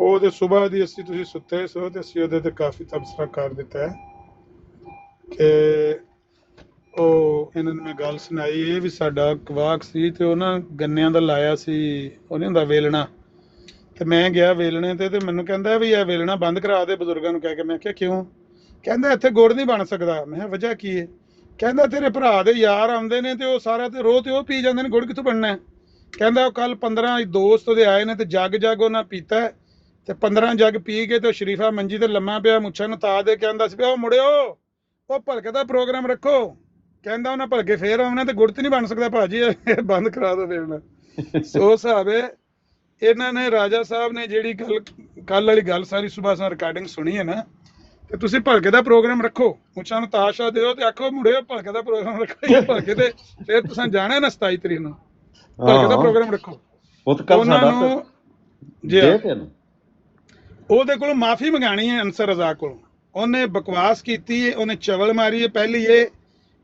ਉਹਦੇ ਸਵੇਰ ਦੀ ਅਸੀਂ ਤੁਸੀਂ ਸੁੱਤੇ ਸੋ ਤੇ ਅਸੀਂ ਉਹਦੇ ਤੇ ਕਾਫੀ ਤਬਸਰਾ ਕਰ ਦਿੱਤਾ ਹੈ ਕਿ ਉਹ ਇਹਨਾਂ ਨੂੰ ਮੈਂ ਗੱਲ ਸੁਣਾਈ। ਇਹ ਵੀ ਸਾਡਾ ਕਵਾਕ ਸੀ ਤੇ ਉਹਨਾਂ ਗੰਨਿਆਂ ਦਾ ਲਾਇਆ ਸੀ, ਉਹ ਨਹੀਂ ਹੁੰਦਾ ਵੇਲਣਾ, ਤੇ ਮੈਂ ਗਿਆ ਵੇਲਣੇ ਤੇ ਮੈਨੂੰ ਕਹਿੰਦਾ ਵੀ ਇਹ ਵੇਲਣਾ ਬੰਦ ਕਰਾ ਦੇ ਬਜ਼ੁਰਗਾਂ ਨੂੰ ਕਹਿ ਕੇ। ਮੈਂ ਕਿਹਾ ਕਿਉਂ? ਕਹਿੰਦਾ ਇੱਥੇ ਗੁੜ ਨਹੀਂ ਬਣ ਸਕਦਾ। ਮੈਂ ਕਿਹਾ ਵਜ੍ਹਾ ਕੀ ਹੈ? ਕਹਿੰਦਾ ਤੇਰੇ ਭਰਾ ਦੇ ਯਾਰ ਆਉਂਦੇ ਨੇ ਤੇ ਉਹ ਸਾਰਾ ਤੇ ਰੋਹ ਤੇ ਉਹ ਪੀ ਜਾਂਦੇ ਨੇ, ਗੁੜ ਕਿੱਥੋਂ ਬਣਨਾ? ਕਹਿੰਦਾ ਉਹ ਕੱਲ 15 ਦੋਸਤ ਉਹਦੇ ਆਏ ਨੇ ਤੇ ਜੱਗ ਉਹਨਾਂ ਪੀਤਾ ਤੇ 15 ਜੱਗ ਪੀ ਕੇ ਤੇ ਉਹ ਸ਼ਰੀਫਾ ਮੰਜੀ ਤੇ ਲੰਮਾ ਪਿਆ, ਮੁੱਛਾਂ ਨੂੰ ਤਾ ਦੇ ਕਹਿੰਦਾ ਸੀ ਉਹ ਮੁੜਿਓ ਉਹ ਭਲਕੇ ਦਾ ਪ੍ਰੋਗਰਾਮ ਰੱਖੋ। ਕਹਿੰਦਾ ਉਹਨਾਂ ਭਲਕੇ ਫੇਰ ਆਉਣਾ ਤੇ ਗੁੜ ਤੇ ਨਹੀਂ ਬਣ ਸਕਦਾ ਭਾਜੀ, ਇਹ ਬੰਦ ਕਰਾ ਦੋ ਵੇਲਣਾ। ਸੋ ਹਿਸਾਬ ਹੈ ਇਹਨਾਂ ਨੇ ਰਾਜਾ ਸਾਹਿਬ ਨੇ ਜਿਹੜੀ ਗੱਲ ਕੱਲ ਵਾਲੀ ਗੱਲ ਸਾਰੀ ਸੁਬਾਹ ਸਾਂ ਰਿਕਾਰਡਿੰਗ ਸੁਣੀ ਹੈ ਨਾ, ਤੇ ਤੁਸੀਂ ਭਲਕੇ ਦਾ ਪ੍ਰੋਗਰਾਮ ਰੱਖੋ, ਮੁੱਛਾਂ ਨੂੰ ਤਾਸ਼ਾ ਦਿਓ ਤੇ ਆਖੋ ਮੁੜਿਓ ਭਲਕੇ ਦਾ ਪ੍ਰੋਗਰਾਮ ਰੱਖੋ। ਭਲਕੇ ਤੇ ਫਿਰ ਤੁਸੀਂ ਜਾਣਾ ਨਾ 27 ਤਰੀਕ ਨੂੰ, ਭਲਕੇ ਦਾ ਪ੍ਰੋਗਰਾਮ ਰੱਖੋ। ਉਹਨਾਂ ਨੂੰ ਜੀ ਉਹਦੇ ਕੋਲੋਂ ਮਾਫੀ ਮੰਗਾਣੀ ਹੈ ਅਨਸਰ ਰਜ਼ਾ ਕੋਲੋਂ। ਉਹਨੇ ਬਕਵਾਸ ਕੀਤੀ ਹੈ, ਉਹਨੇ ਚਵਲ ਮਾਰੀ ਹੈ। ਪਹਿਲੀ ਇਹ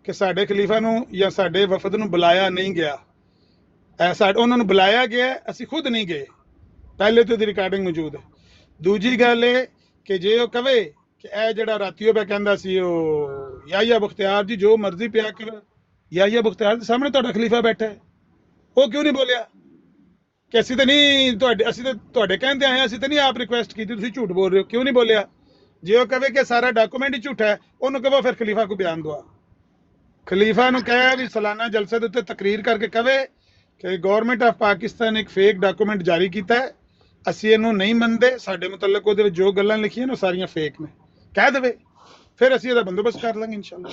ਕਿ ਸਾਡੇ ਖਲੀਫਾ ਨੂੰ ਜਾਂ ਸਾਡੇ ਵਫਦ ਨੂੰ ਬੁਲਾਇਆ ਨਹੀਂ ਗਿਆ, ਉਹਨਾਂ ਨੂੰ ਬੁਲਾਇਆ ਗਿਆ, ਅਸੀਂ ਖੁਦ ਨਹੀਂ ਗਏ। ਪਹਿਲੇ ਤੋਂ ਦੀ ਰਿਕਾਰਡਿੰਗ ਮੌਜੂਦ ਹੈ। ਦੂਜੀ ਗੱਲ ਇਹ ਕਿ ਜੇ ਉਹ ਕਵੇ ਕਿ ਇਹ ਜਿਹੜਾ ਰਾਤੀਓ ਪਿਆ ਕਹਿੰਦਾ ਸੀ ਉਹ ਯਾਹਿਆ ਬਖਤਿਆਰ ਜੀ ਜੋ ਮਰਜ਼ੀ ਪਿਆ ਕਰ, ਯਾਹਿਆ ਬਖਤਿਆਰ ਦੇ ਸਾਹਮਣੇ ਤੁਹਾਡਾ ਖਲੀਫਾ ਬੈਠਾ ਹੈ, ਉਹ ਕਿਉਂ ਨਹੀਂ ਬੋਲਿਆ ਕਿ ਅਸੀਂ ਤਾਂ ਨਹੀਂ ਤੁਹਾਡੇ ਕਹਿੰਦੇ ਆਏ, ਅਸੀਂ ਤਾਂ ਨਹੀਂ ਆਪ ਰਿਕੁਐਸਟ ਕੀਤੀ, ਤੁਸੀਂ ਝੂਠ ਬੋਲ ਰਹੇ ਹੋ, ਕਿਉਂ ਨਹੀਂ ਬੋਲਿਆ? ਜੇ ਉਹ ਕਵੇ ਕਿ ਸਾਰਾ ਡਾਕੂਮੈਂਟ ਹੀ ਝੂਠਾ ਹੈ, ਉਹਨੂੰ ਕਹੋ ਫਿਰ ਖਲੀਫਾ ਕੋ ਬਿਆਨ ਦਵਾ। ਖਲੀਫਾ ਨੂੰ ਕਹੇ ਵੀ ਸਾਲਾਨਾ ਜਲਸੇ ਦੇ ਉੱਤੇ ਤਕਰੀਰ ਕਰਕੇ ਕਵੇ ਕਿ ਗਵਰਨਮੈਂਟ ਆਫ ਪਾਕਿਸਤਾਨ ਇੱਕ ਫੇਕ ਡਾਕੂਮੈਂਟ ਜਾਰੀ ਕੀਤਾ ਹੈ, ਅਸੀਂ ਇਹਨੂੰ ਨਹੀਂ ਮੰਨਦੇ, ਸਾਡੇ ਮੁਤਲਕ ਉਹਦੇ ਵਿੱਚ ਜੋ ਗੱਲਾਂ ਲਿਖੀਆਂ ਨੇ ਉਹ ਸਾਰੀਆਂ ਫੇਕ ਨੇ, ਕਹਿ ਦੇਵੇ, ਫਿਰ ਅਸੀਂ ਇਹਦਾ ਬੰਦੋਬਸਤ ਕਰ ਲਾਂਗੇ ਇਨਸ਼ਾਅੱਲਾ।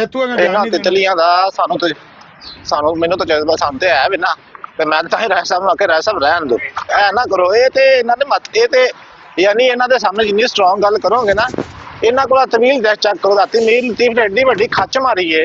ਇੱਥੋਂ ਅਗਰ ਚਲੀਆਂ ਦਾ ਸਾਨੂੰ ਮੈਨੂੰ ਤਾਂ ਜਜ਼ਬਾ ਸਾਹਮਣੇ ਆਇਆ ਵੀ ਨਾ, ਤੇ ਮੈਂ ਤਾਂ ਰਾਏ ਸਾਹਿਬ ਨੂੰ ਆਖਿਆ ਰਾਏ ਸਾਹਿਬ ਰਹਿਣ ਦਿਓ, ਐ ਨਾ ਕਰੋ। ਇਹ ਤੇ ਇਹਨਾਂ ਦੇ ਮਤ ਇਹ ਤੇ ਯਾਨੀ ਇਹਨਾਂ ਦੇ ਸਾਹਮਣੇ ਜਿੰਨੀ ਸਟਰੋਂਗ ਗੱਲ ਕਰੋਗੇ ਨਾ, ਇਹਨਾਂ ਕੋਲ ਤਵੀਲ ਦੇ ਚੱਕ ਕਰੋ। ਰਾਤੀ ਮੇਰੀ ਲਤੀਫ ਨੇ ਐਡੀ ਵੱਡੀ ਖੱਚ ਮਾਰੀ ਏ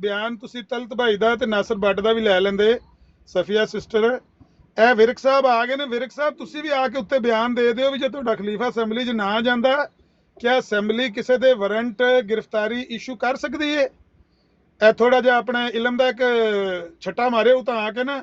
ਬਿਆਨ ਤੁਸੀਂ ਤਲਤ ਭਾਈ ਦਾ ਤੇ ਨਾਸਰ ਬੱਟ ਦਾ ਵੀ ਲੈ ਲੈਂਦੇ। ਸਫੀਆ ਸਿਸਟਰ ਇਹ ਵਿਰਕ ਸਾਹਿਬ ਆ ਗਏ ਨੇ, ਵਿਰਕ ਸਾਹਿਬ ਤੁਸੀਂ ਵੀ ਆ ਕੇ ਉੱਤੇ ਬਿਆਨ ਦੇ ਦਿਓ ਵੀ ਜੇ ਤੁਹਾਡਾ ਖਲੀਫਾ ਅਸੈਂਬਲੀ 'ਚ ਨਾ ਜਾਂਦਾ ਕਿਆ ਅਸੈਂਬਲੀ ਕਿਸੇ ਦੇ ਵਾਰੰਟ ਗ੍ਰਿਫਤਾਰੀ ਇਸ਼ੂ ਕਰ ਸਕਦੀ ਹੈ। ਇਹ ਥੋੜਾ ਜਿਹਾ ਆਪਣੇ ਇਲਮ ਦਾ ਇੱਕ ਛੱਟਾ ਮਾਰਿਓ ਤਾਂ ਆ ਕੇ ਨਾ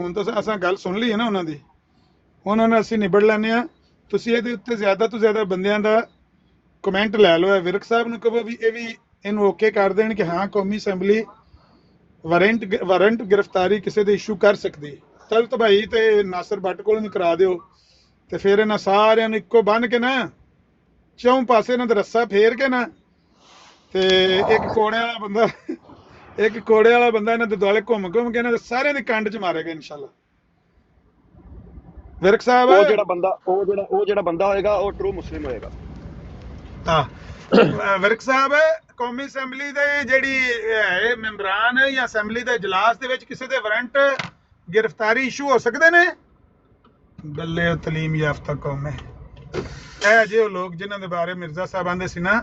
ਹੁਣ ਤਾਂ ਅਸਾਂ ਗੱਲ ਸੁਣ ਲਈ ਹੈ ਨਾ ਉਹਨਾਂ ਦੀ, ਉਹਨਾਂ ਨਾਲ ਅਸੀਂ ਨਿਬੜ ਲੈਂਦੇ ਹਾਂ। ਤੁਸੀਂ ਇਹਦੇ ਉੱਤੇ ਜ਼ਿਆਦਾ ਤੋਂ ਜ਼ਿਆਦਾ ਬੰਦਿਆਂ ਦਾ ਕਮੈਂਟ ਲੈ ਲਓ। ਵਿਰਕ ਸਾਹਿਬ ਨੂੰ ਕਹੋ ਵੀ ਇਹ ਵੀ ਇਹਨੂੰ ਓਕੇ ਕਰ ਦੇਣ ਕਿ ਹਾਂ ਕੌਮੀ ਅਸੈਂਬਲੀ ਵਾਰੰਟ ਗ੍ਰਿਫਤਾਰੀ ਕਿਸੇ ਦੇ ਇਸ਼ੂ ਕਰ ਸਕਦੀ। ਤਲਤ ਭਾਈ ਤੇ ਨਾਸਰ ਬੱਟ ਕੋਲ ਨੂੰ ਕਰਾ ਦਿਓ ਤੇ ਫਿਰ ਇਹਨਾਂ ਸਾਰਿਆਂ ਨੂੰ ਇੱਕੋ ਬੰਨ ਕੇ ਨਾ ਚੌਂ ਪਾਸੇ ਇਹਨਾਂ ਦਾ ਰੱਸਾ ਫੇਰ ਕੇ ਨਾ ਤੇ ਇੱਕ ਕੋੜੇ ਵਾਲਾ ਬੰਦਾ ਇਹਨਾਂ ਦੇ ਦੁਆਲੇ ਘੁੰਮ ਕੇ ਇਹਨਾਂ ਦੇ ਸਾਰਿਆਂ ਦੀ ਕੰਡ 'ਚ ਮਾਰੇਗਾ ਇਨਸ਼ਾਅੱਲਾ। ਵਿਰਕ ਸਾਹਿਬ ਉਹ ਜਿਹੜਾ ਬੰਦਾ ਹੋਏਗਾ ਉਹ ਟਰੂ ਮੁਸਲਿਮ ਹੋਏਗਾ। ਵਿਰਕ ਸਾਹਿਬ ਕੌਮੀ ਅਸੈਂਬਲੀ ਦੇ ਜਿਹੜੀ ਮੈਂਬਰਾਨ ਜਾਂ ਅਸੈਂਬਲੀ ਦੇ ਇਜਲਾਸ ਦੇ ਵਿੱਚ ਕਿਸੇ ਦੇ ਵਾਰੰਟ ਗ੍ਰਿਫਤਾਰੀ ਇਸ਼ੂ ਹੋ ਸਕਦੇ ਨੇ। ਬੱਲੇ ਤਲੀਮ ਯਾਫਤਾ ਕੌਮ ਹੈ। ਇਹ ਜਿਹੇ ਉਹ ਲੋਕ ਜਿਨ੍ਹਾਂ ਦੇ ਬਾਰੇ ਮਿਰਜ਼ਾ ਸਾਹਿਬ ਆਂਦੇ ਸੀ ਨਾ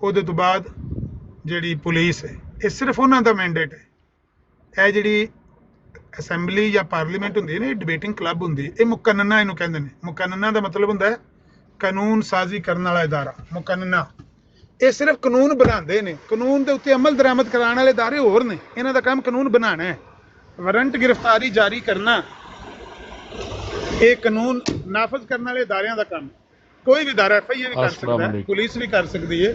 ਉਹਦੇ ਤੋਂ ਬਾਅਦ ਜਿਹੜੀ ਪੁਲਿਸ ਹੈ, ਇਹ ਸਿਰਫ ਉਹਨਾਂ ਦਾ ਮੈਂਡੇਟ ਹੈ। ਇਹ ਜਿਹੜੀ ਅਸੈਂਬਲੀ ਜਾਂ ਪਾਰਲੀਮੈਂਟ ਹੁੰਦੀ ਹੈ ਨਾ, ਇਹ ਡਿਬੇਟਿੰਗ ਕਲੱਬ ਹੁੰਦੀ ਹੈ, ਇਹ ਮੁਕੰਨਨਾ ਇਹਨੂੰ ਕਹਿੰਦੇ ਨੇ। ਮੁਕੰਨਨਾ ਦਾ ਮਤਲਬ ਹੁੰਦਾ ਹੈ ਕਾਨੂੰਨ ਸਾਜ਼ੀ ਕਰਨ ਵਾਲਾ ਇਦਾਰਾ। ਮੁਕੰਨਨਾ ਇਹ ਸਿਰਫ ਕਾਨੂੰਨ ਬਣਾਉਂਦੇ ਨੇ, ਕਾਨੂੰਨ ਦੇ ਉੱਤੇ ਅਮਲ ਦਰਾਮਦ ਕਰਾਉਣ ਵਾਲੇ ਇਦਾਰੇ ਹੋਰ ਨੇ। ਇਹਨਾਂ ਦਾ ਕੰਮ ਕਾਨੂੰਨ ਬਣਾਉਣਾ ਹੈ, ਵਾਰੰਟ ਗ੍ਰਿਫਤਾਰੀ ਜਾਰੀ ਕਰਨਾ ਇਹ ਕਾਨੂੰਨ ਨਾਫਜ਼ ਕਰਨ ਵਾਲੇ ਇਦਾਰਿਆਂ ਦਾ ਕੰਮ। ਕੋਈ ਵੀ ਇਦਾਰਾ FIA ਵੀ ਕਰ ਸਕਦਾ ਹੈ, ਪੁਲਿਸ ਵੀ ਕਰ ਸਕਦੀ ਹੈ,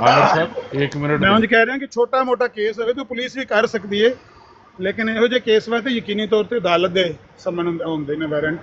ਆਮਰ ਸਾਹਿਬ 1 ਮਿੰਟ ਮੈਂ ਉਂਝ ਕਹਿ ਰਿਹਾ ਕਿ ਛੋਟਾ ਮੋਟਾ ਕੇਸ ਹੋਵੇ ਤਾਂ ਪੁਲਿਸ ਵੀ ਕਰ ਸਕਦੀ ਹੈ, ਲੇਕਿਨ ਇਹੋ ਜਿਹੇ ਕੇਸ ਵਾਸਤੇ ਯਕੀਨੀ ਤੌਰ ਤੇ ਅਦਾਲਤ ਦੇ ਸਮਨ ਹੁੰਦੇ ਨੇ ਵਾਰੰਟ।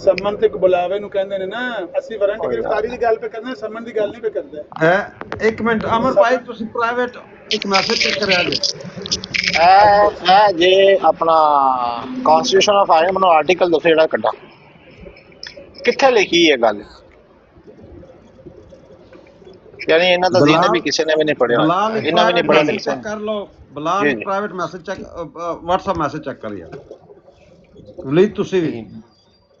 ਸਮਨ ਤੇ ਬੁਲਾਵੇ ਨੂੰ ਕਹਿੰਦੇ ਨੇ ਨਾ, ਅਸੀਂ ਵਾਰੰਟ ਗ੍ਰਿਫਤਾਰੀ ਦੀ ਗੱਲ ਪੇ ਕਰਦੇ, ਸਮਨ ਦੀ ਗੱਲ ਨਹੀਂ ਪੇ ਕਰਦੇ। ਇੱਕ ਮਿੰਟ ਅਮਰ ਭਾਈ ਤੁਸੀਂ ਪ੍ਰਾਈਵੇਟ ਇੱਕ ਮੈਸੇਜ ਚੈੱਕ ਕਰਿਆ ਜੀ। ਇਹ ਜੇ ਆਪਣਾ ਕਨਸਟੀਟਿਊਸ਼ਨ ਆਫ ਆਇਰਲੈਂਡ ਨੂੰ ਆਰਟੀਕਲ ਦੱਸੋ ਜਿਹੜਾ ਕੱਢਾ, ਕਿੱਥੇ ਲਿਖੀ ਹੈ ਗੱਲ? ਯਾਨੀ ਇਹਨਾਂ ਦਾ ਜ਼ਹਨ ਵੀ ਕਿਸੇ ਨੇ ਵੀ ਨਹੀਂ ਪੜਿਆ, ਇਹਨਾਂ ਵੀ ਨਹੀਂ ਪੜਿਆ ਲਿਖਿਆ। ਕਰ ਲਓ Bilal private message check, WhatsApp message check ਕਰ ਯਾਰ ਵਲੀਦ ਤੁਸੀਂ ਵੀ।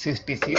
66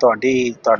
ਤੁਹਾਡੀ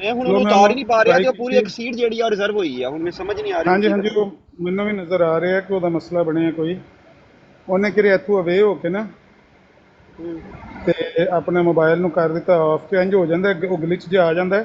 ਮੈਂ ਹੁਣ ਉਹਨੂੰ ਉਤਾਰ ਹੀ ਨਹੀਂ ਪਾ ਰਿਹਾ ਤੇ ਪੂਰੀ ਇੱਕ ਸੀਟ ਜਿਹੜੀ ਆ ਰਿਜ਼ਰਵ ਹੋਈ ਆ, ਹੁਣ ਮੈਂ ਸਮਝ ਨਹੀਂ ਆ ਰਹੀ। ਹਾਂਜੀ ਉਹ ਮੈਨੂੰ ਵੀ ਨਜ਼ਰ ਆ ਰਿਹਾ ਕਿ ਉਹਦਾ ਮਸਲਾ ਬਣਿਆ ਕੋਈ, ਉਹਨੇ ਕਿਰੇ ਇੱਥੋਂ ਅਵੇ ਹੋ ਕੇ ਨਾ ਤੇ ਆਪਣੇ ਮੋਬਾਈਲ ਨੂੰ ਕਰ ਦਿੱਤਾ ਆਫ, ਤੇ ਇੰਜ ਹੋ ਜਾਂਦਾ ਉਹ ਗਲਿਚ ਜਿਹਾ ਆ ਜਾਂਦਾ।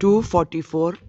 244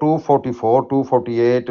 244 248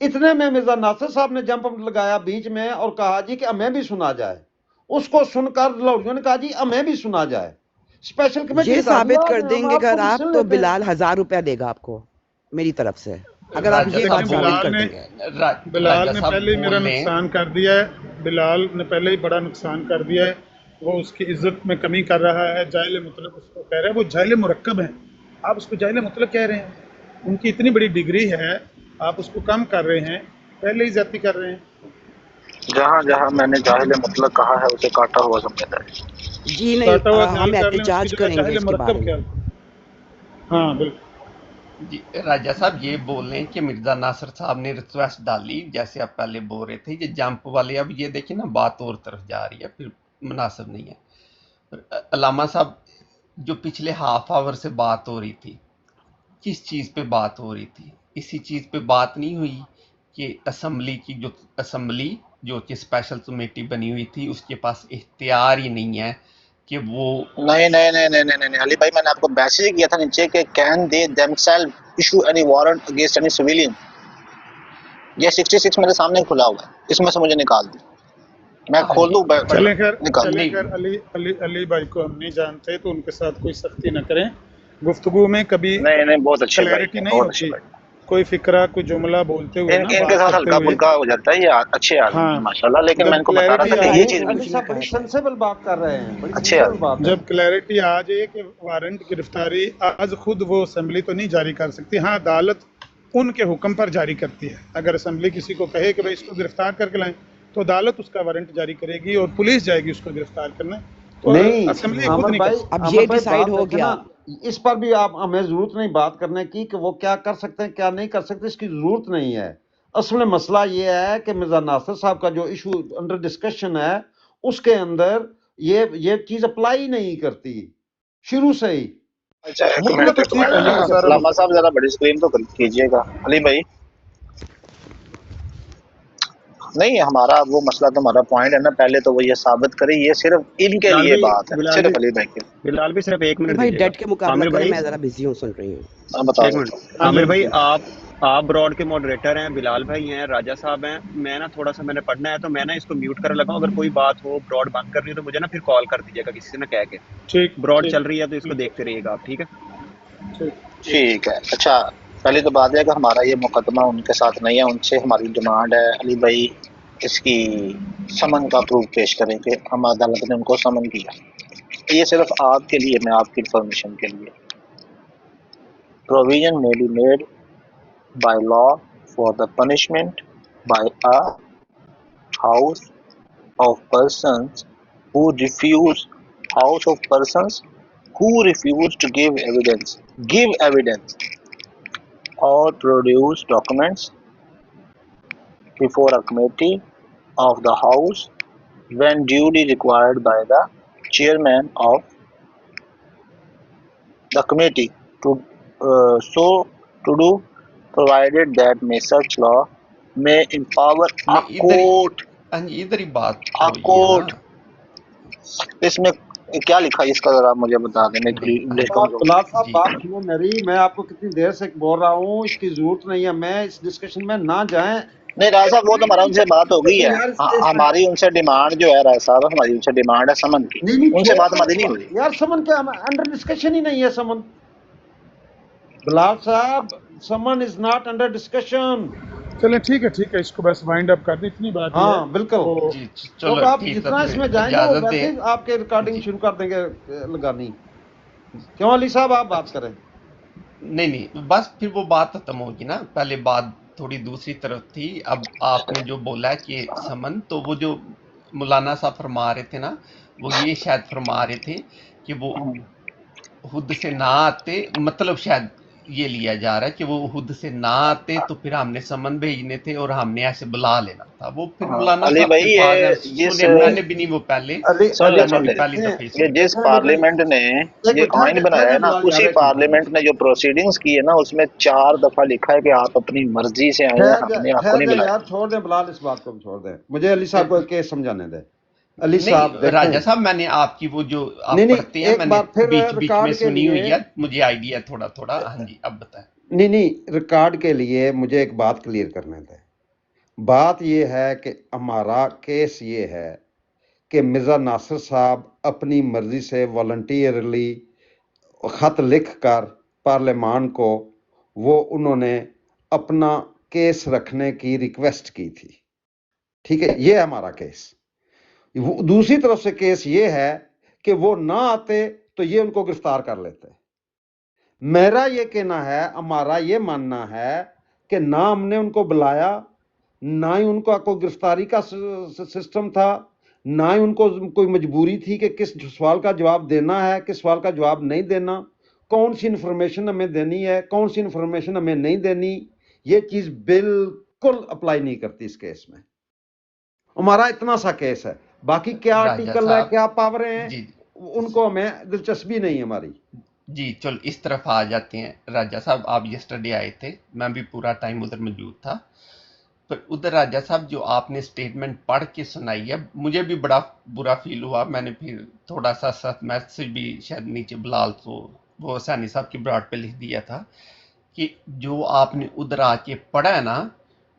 اتنے میں مرزا ناصر صاحب نے جمپ لگایا بیچ میں اور کہا جی کہ ہمیں بھی سنا جائے. اس کو سن کر لوڈیوں نے کہا جی ہمیں بھی سنا جائے. اسپیشل کمیٹی یہ ثابت کر دیں گے اگر آپ تو بلال 1000 روپیہ دے گا آپ کو میری طرف سے, اگر آپ یہ بات ثابت کر دیں گے. بلال نے پہلے ہی میرا نقصان کر دیا ہے, بلال نے پہلے ہی بڑا نقصان کر دیا ہے. وہ اس کی عزت میں کمی کر رہا ہے. جاہل مطلق اس کو کہہ رہا ہے, وہ جاہل مرکب ہیں, آپ اس کو جاہل مطلق کہہ رہے ہیں. ان کی اتنی بڑی ڈگری ہے, آپ اس کو کم کر رہے ہیں, پہلے ہی زیادتی کر رہے ہیں. جہاں جہاں میں نے جاہل مطلق کہا ہے اسے کاٹا ہوا سمجھتا ہے. جی نہیں, ہم احتجاج کریں گے اس کے بارے میں. ہاں بالکل جی راجہ صاحب یہ بول رہے ہیں کہ مرزا ناصر صاحب نے ریکویسٹ ڈالی, جیسے آپ پہلے بول رہے تھے یہ جمپ والے, اب یہ دیکھیں نا بات اور طرف جا رہی ہے, پھر مناسب نہیں ہے. علامہ صاحب جو پچھلے ہاف آور سے بات ہو رہی تھی, کس چیز پہ بات ہو رہی تھی؟ اسی چیز پہ بات نہیں ہوئی کہ اسمبلی جو کہ اسپیشل کمیٹی بنی ہوئی تھی اس کے پاس اختیار ہی نہیں ہے کہ وہ نہیں علی بھائی, میں نے آپ کو میسج کیا تھا نیچے کہ can they themselves issue any warrant against any civilian. یہ 66 میرے سامنے کھلا ہوا ہے, اس میں سے مجھے نکال دیں, میں کھول دوں. چلیں خیر علی بھائی کو ہم نہیں جانتے تو ان کے ساتھ کوئی سختی نہ کریں. گفتگو میں کبھی نہیں بہت اچھے کلیئرٹی نہیں ہوتی, کوئی فکرہ کوئی جملہ بولتے ہوئے ان کے ساتھ ہلکا پھلکا ہو جاتا ہے. یہ اچھے آدمی ہیں ماشاءاللہ, لیکن میں ان کو بتا رہا تھا کہ یہ چیز بڑی سینسیبل بات کر رہے ہیں, اچھے آدمی. جب کلیئرٹی آ جائے کہ وارنٹ گرفتاری آج خود وہ اسمبلی تو نہیں جاری کر سکتی, ہاں عدالت ان کے حکم پر جاری کرتی ہے. اگر اسمبلی کسی کو کہے کہ بھائی اس کو گرفتار کر کے لائیں تو عدالت اس کا وارنٹ جاری کرے گی اور پولیس جائے گی اس کو گرفتار کرنے. نہیں اسمبلی خود نہیں. اب یہ ڈیسائیڈ ہو گیا, اس پر بھی آپ ہمیں ضرورت نہیں بات کرنے کی کہ وہ کیا کر سکتے ہیں کیا نہیں کر سکتے, اس کی ضرورت نہیں ہے. اصل مسئلہ یہ ہے کہ مرزا ناصر صاحب کا جو ایشو انڈر ڈسکشن ہے اس کے اندر یہ چیز اپلائی نہیں کرتی شروع سے ہی. علامہ صاحب ذرا بڑی اسکرین تو کیجیے گا. علی بھائی نہیں, ہمارا وہ مسئلہ تو ہمارا پوائنٹ ہے نا, پہلے تو وہ یہ ثابت کرے, یہ صرف ان کے لیے بات ہے, صرف علی بھائی کے. بلال بھی صرف 1 منٹ بھائی ڈیٹ کے مقابلے میں میں ذرا بزی ہوں, سن رہی ہوں. بتاؤ عامر بھائی, آپ براڈ کے ماڈریٹر ہیں, بلال بھائی ہیں, راجہ صاحب ہیں, میں نا تھوڑا سا میں نے پڑھنا ہے تو میں نا اس کو میوٹ کر لگا ہوں. اگر کوئی بات ہو براڈ بند کر رہی ہو تو مجھے نا پھر کال کر دیجیے گا کسی سے نہ کہہ کے. براڈ چل رہی ہے تو اس کو دیکھتے رہیے گا آپ, ٹھیک ہے؟ ٹھیک ہے. اچھا پہلی تو بات ہے کہ ہمارا یہ مقدمہ ان کے ساتھ نہیں ہے, ان سے ہماری ڈیمانڈ ہے علی بھائی اس کی سمن کا پروف پیش کریں کہ ہم عدالت نے ان کو سمن کیا. یہ صرف آپ کے لیے, میں آپ کی انفارمیشن کے لیے. Provision may be made by law for the punishment by a house of persons who refuse to give evidence or produce documents before a committee of the house when duly required by the chairman of the committee to do, provided that may such law may empower a court. ادھر ہی بات اس میں کیا لکھا ہے اس کا ذرا مجھے بتا دیں. بلال صاحب بات سنو میری, میں آپ کو کتنی دیر سے بول رہا ہوں اس کی ضرورت نہیں ہے, میں اس ڈسکشن میں نہ جائیں. نہیں رائے صاحب, وہ تو ہمارا ان سے بات ہو گئی ہے, ہماری ان سے ڈیمانڈ جو ہے رائے صاحب, ہماری ان سے ڈیمانڈ ہے سمن کی, ان سے بات ہماری نہیں ہوئی یار. سمن کیا انڈر ڈسکشن ہی نہیں ہے سمن. بلال صاحب سمن از ناٹ انڈر ڈسکشن. چلیں ٹھیک ہے, اس کو بس وائنڈ اپ کر دیں, اتنی بات. ہاں بالکل, تو آپ جتنا اس میں جائیں گے ویسے آپ کے ریکارڈنگ شروع کر دیں گے لگانی. کیوں علی صاحب آپ بات کریں؟ نہیں بس پھر وہ بات ختم ہوگی نا. پہلے بات تھوڑی دوسری طرف تھی, اب آپ نے جو بولا کہ سمن, تو وہ جو مولانا صاحب فرما رہے تھے نا, وہ یہ شاید فرما رہے تھے کہ وہ خود سے نہ آتے, مطلب شاید یہ لیا جا رہا ہے کہ وہ خود سے نہ آتے تو پھر ہم نے سمن بھیجنے تھے اور ہم نے ایسے بلا لینا تھا. وہ پھر مولانا صاحب میں نے بھی نہیں, وہ پہلے جس پارلیمنٹ نے یہ آئین بنایا ہے نا, اسی پارلیمنٹ نے جو پروسیڈنگز کی ہے نا, اس میں 4 دفعہ لکھا ہے کہ آپ اپنی مرضی سے آئے ہیں, ہم نے آپ کو نہیں بلایا. یار چھوڑ دیں بلال, اس بات کو چھوڑ دیں, مجھے علی صاحب کو کیس سمجھانے دیں. علی صاحب راجہ صاحب, میں نے آپ کی وہ جو آپ پڑھتے ہیں میں نے بیچ میں سنی ہوئی ہے, مجھے آئیڈیا تھوڑا. ہاں جی اب بتائیں. نہیں ریکارڈ کے لیے مجھے ایک بات کلیئر کرنے دیں. بات یہ ہے کہ ہمارا کیس یہ ہے کہ مرزا ناصر صاحب اپنی مرضی سے والنٹیئرلی خط لکھ کر پارلیمان کو وہ انہوں نے اپنا کیس رکھنے کی ریکویسٹ کی تھی. ٹھیک ہے، یہ ہمارا کیس. دوسری طرف سے کیس یہ ہے کہ وہ نہ آتے تو یہ ان کو گرفتار کر لیتے. میرا یہ کہنا ہے، ہمارا یہ ماننا ہے کہ نہ ہم نے ان کو بلایا، نہ ہی ان کو کوئی گرفتاری کا سسٹم تھا، نہ ہی ان کو کوئی مجبوری تھی کہ کس سوال کا جواب دینا ہے، کس سوال کا جواب نہیں دینا، کون سی انفارمیشن ہمیں دینی ہے، کون سی انفارمیشن ہمیں نہیں دینی. یہ چیز بالکل اپلائی نہیں کرتی اس کیس میں. ہمارا اتنا سا کیس ہے. باقی کیا آرٹیکل ہے، کیا پاوریں ہیں، ان کو ہمیں دلچسپی نہیں ہماری. جی چل اس طرف آ جاتے ہیں. راجہ صاحب آپ یسٹرڈے آئے تھے، میں بھی پورا ٹائم ادھر موجود تھا. پر ادھر راجہ صاحب جو آپ نے سٹیٹمنٹ پڑھ کے سنائی ہے، مجھے بھی بڑا برا فیل ہوا. میں نے پھر تھوڑا سا میسج بھی شاید نیچے بلال تو وہ سانی صاحب کی براڈ پہ لکھ دیا تھا کہ جو آپ نے ادھر آ کے پڑھا ہے نا،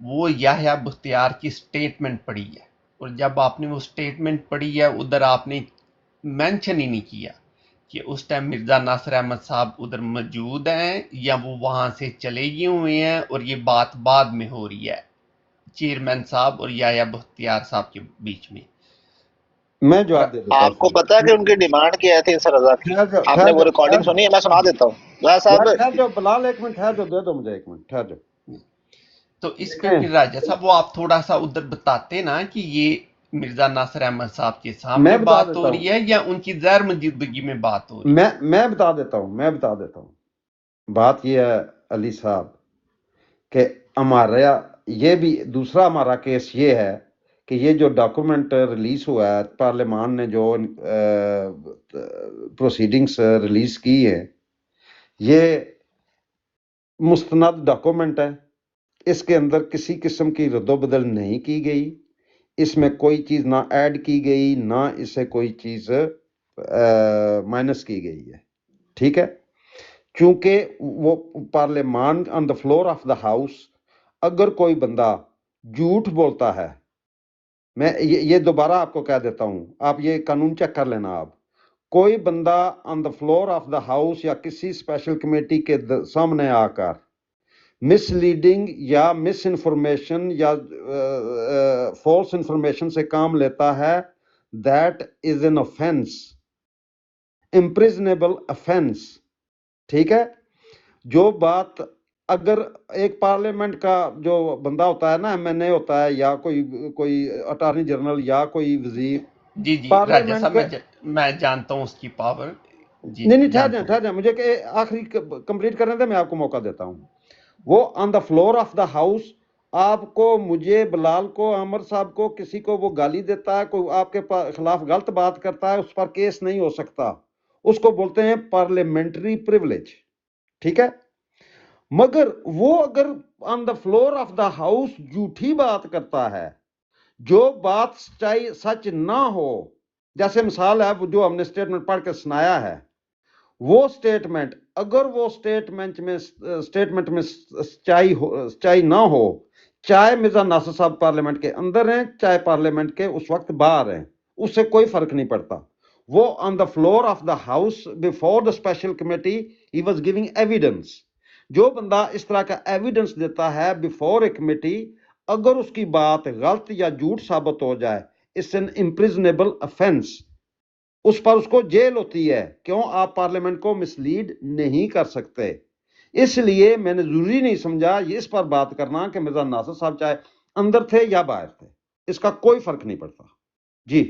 وہ یحییٰ بختیار کی سٹیٹمنٹ پڑھی ہے. اور جب آپ نے وہ سٹیٹمنٹ پڑھی ہے، ادھر آپ نے مینشن ہی نہیں کیا کہ اس ٹائم مرزا ناصر احمد صاحب ادھر موجود ہیں یا وہ وہاں سے چلے گئے ہوئے ہیں اور یہ بات بعد میں ہو رہی ہے چیئرمین صاحب اور یحییٰ بختیار صاحب کے بیچ میں. میں جواب دے دیتا ہوں. آپ کو پتا ہے کہ ان کی ڈیمانڈ کیا تھی سر رضا کی؟ آپ نے وہ ریکارڈنگ سنی ہے؟ میں سنا دیتا ہوں صاحب. ٹھہر جاؤ بلال، ایک منٹ ٹھہر جاؤ، دے دو مجھے ایک منٹ ٹھہر جاؤ. تو اس پہ پھر راجہ صاحب وہ آپ تھوڑا سا ادھر بتاتے نا کہ یہ مرزا ناصر احمد صاحب کے سامنے بات ہو رہی ہے یا ان کی غیر موجودگی میں بات ہو رہی ہے. میں بتا دیتا ہوں. بات یہ ہے علی صاحب کہ ہمارا یہ بھی دوسرا ہمارا کیس یہ ہے کہ یہ جو ڈاکومنٹ ریلیز ہوا ہے، پارلیمان نے جو پروسیڈنگز ریلیز کی ہیں، یہ مستند ڈاکومنٹ ہے. اس کے اندر کسی قسم کی رد و بدل نہیں کی گئی. اس میں کوئی چیز نہ ایڈ کی گئی، نہ اسے کوئی چیز مائنس کی گئی ہے. ٹھیک ہے، چونکہ وہ پارلیمان on the floor of the house اگر کوئی بندہ جھوٹ بولتا ہے، میں یہ دوبارہ آپ کو کہہ دیتا ہوں، آپ یہ قانون چیک کر لینا. آپ کوئی بندہ on the floor of the house یا کسی اسپیشل کمیٹی کے سامنے آ کر مس لیڈنگ یا مس انفارمیشن یا فالس انفارمیشن سے کام لیتا ہے، that is an offense, imprisonable offense. ٹھیک ہے، جو بات اگر ایک پارلیمنٹ کا جو بندہ ہوتا ہے نا، ایم این اے ہوتا ہے یا کوئی اٹارنی جنرل یا کوئی وزیر. جی راجہ صاحب میں جانتا ہوں اس کی پاور. نہیں ٹھہر جائیں مجھے کہ آخری کمپلیٹ کرنے دیں، میں آپ کو موقع دیتا ہوں. وہ on the floor of the house آپ کو، مجھے، بلال کو، عامر صاحب کو، کسی کو وہ گالی دیتا ہے، کوئی آپ کے خلاف غلط بات کرتا ہے، اس پر کیس نہیں ہو سکتا. اس کو بولتے ہیں پارلیمنٹری پریولیج. ٹھیک ہے، مگر وہ اگر on the floor of the house جھوٹی بات کرتا ہے، جو بات سچ نہ ہو، جیسے مثال ہے جو ہم نے اسٹیٹمنٹ پڑھ کے سنایا ہے، وہ اسٹیٹمنٹ اگر وہ اسٹیٹمنٹ میں سچائی نہ ہو، چاہے مرزا ناصر صاحب پارلیمنٹ کے اندر ہیں چاہے پارلیمنٹ کے اس وقت باہر ہیں، اس سے کوئی فرق نہیں پڑتا. وہ on the floor of the house before the special committee he was giving evidence. جو بندہ اس طرح کا ایویڈنس دیتا ہے بیفور اے کمیٹی، اگر اس کی بات غلط یا جھوٹ ثابت ہو جائے، اٹس این امپریزنیبل offense. اس پر اس کو جیل ہوتی ہے. کیوں؟ آپ پارلیمنٹ کو مسلیڈ نہیں کر سکتے. اس لیے میں نے ضروری نہیں سمجھا یہ اس پر بات کرنا کہ مرزا ناصر صاحب چاہے اندر تھے یا باہر تھے، اس کا کوئی فرق نہیں پڑتا. جی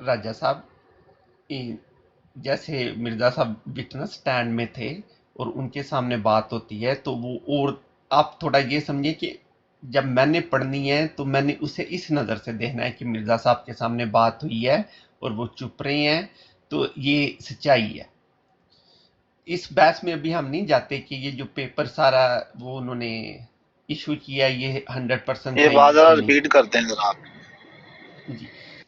راجہ صاحب، جیسے مرزا صاحب وٹنس سٹینڈ میں تھے اور ان کے سامنے بات ہوتی ہے تو وہ، اور آپ تھوڑا یہ سمجھے کہ جب میں نے پڑھنی ہے تو میں نے اسے اس نظر سے دیکھنا ہے کہ مرزا صاحب کے سامنے بات ہوئی ہے اور وہ چپ رہے ہیں تو یہ سچائی ہے. اس بحث میں ابھی ہم نہیں جاتے کہ یہ جو پیپر سارا وہ انہوں نے ایشو کیا یہ 100% یہ بات ریپیٹ کرتے ہیں جناب جی،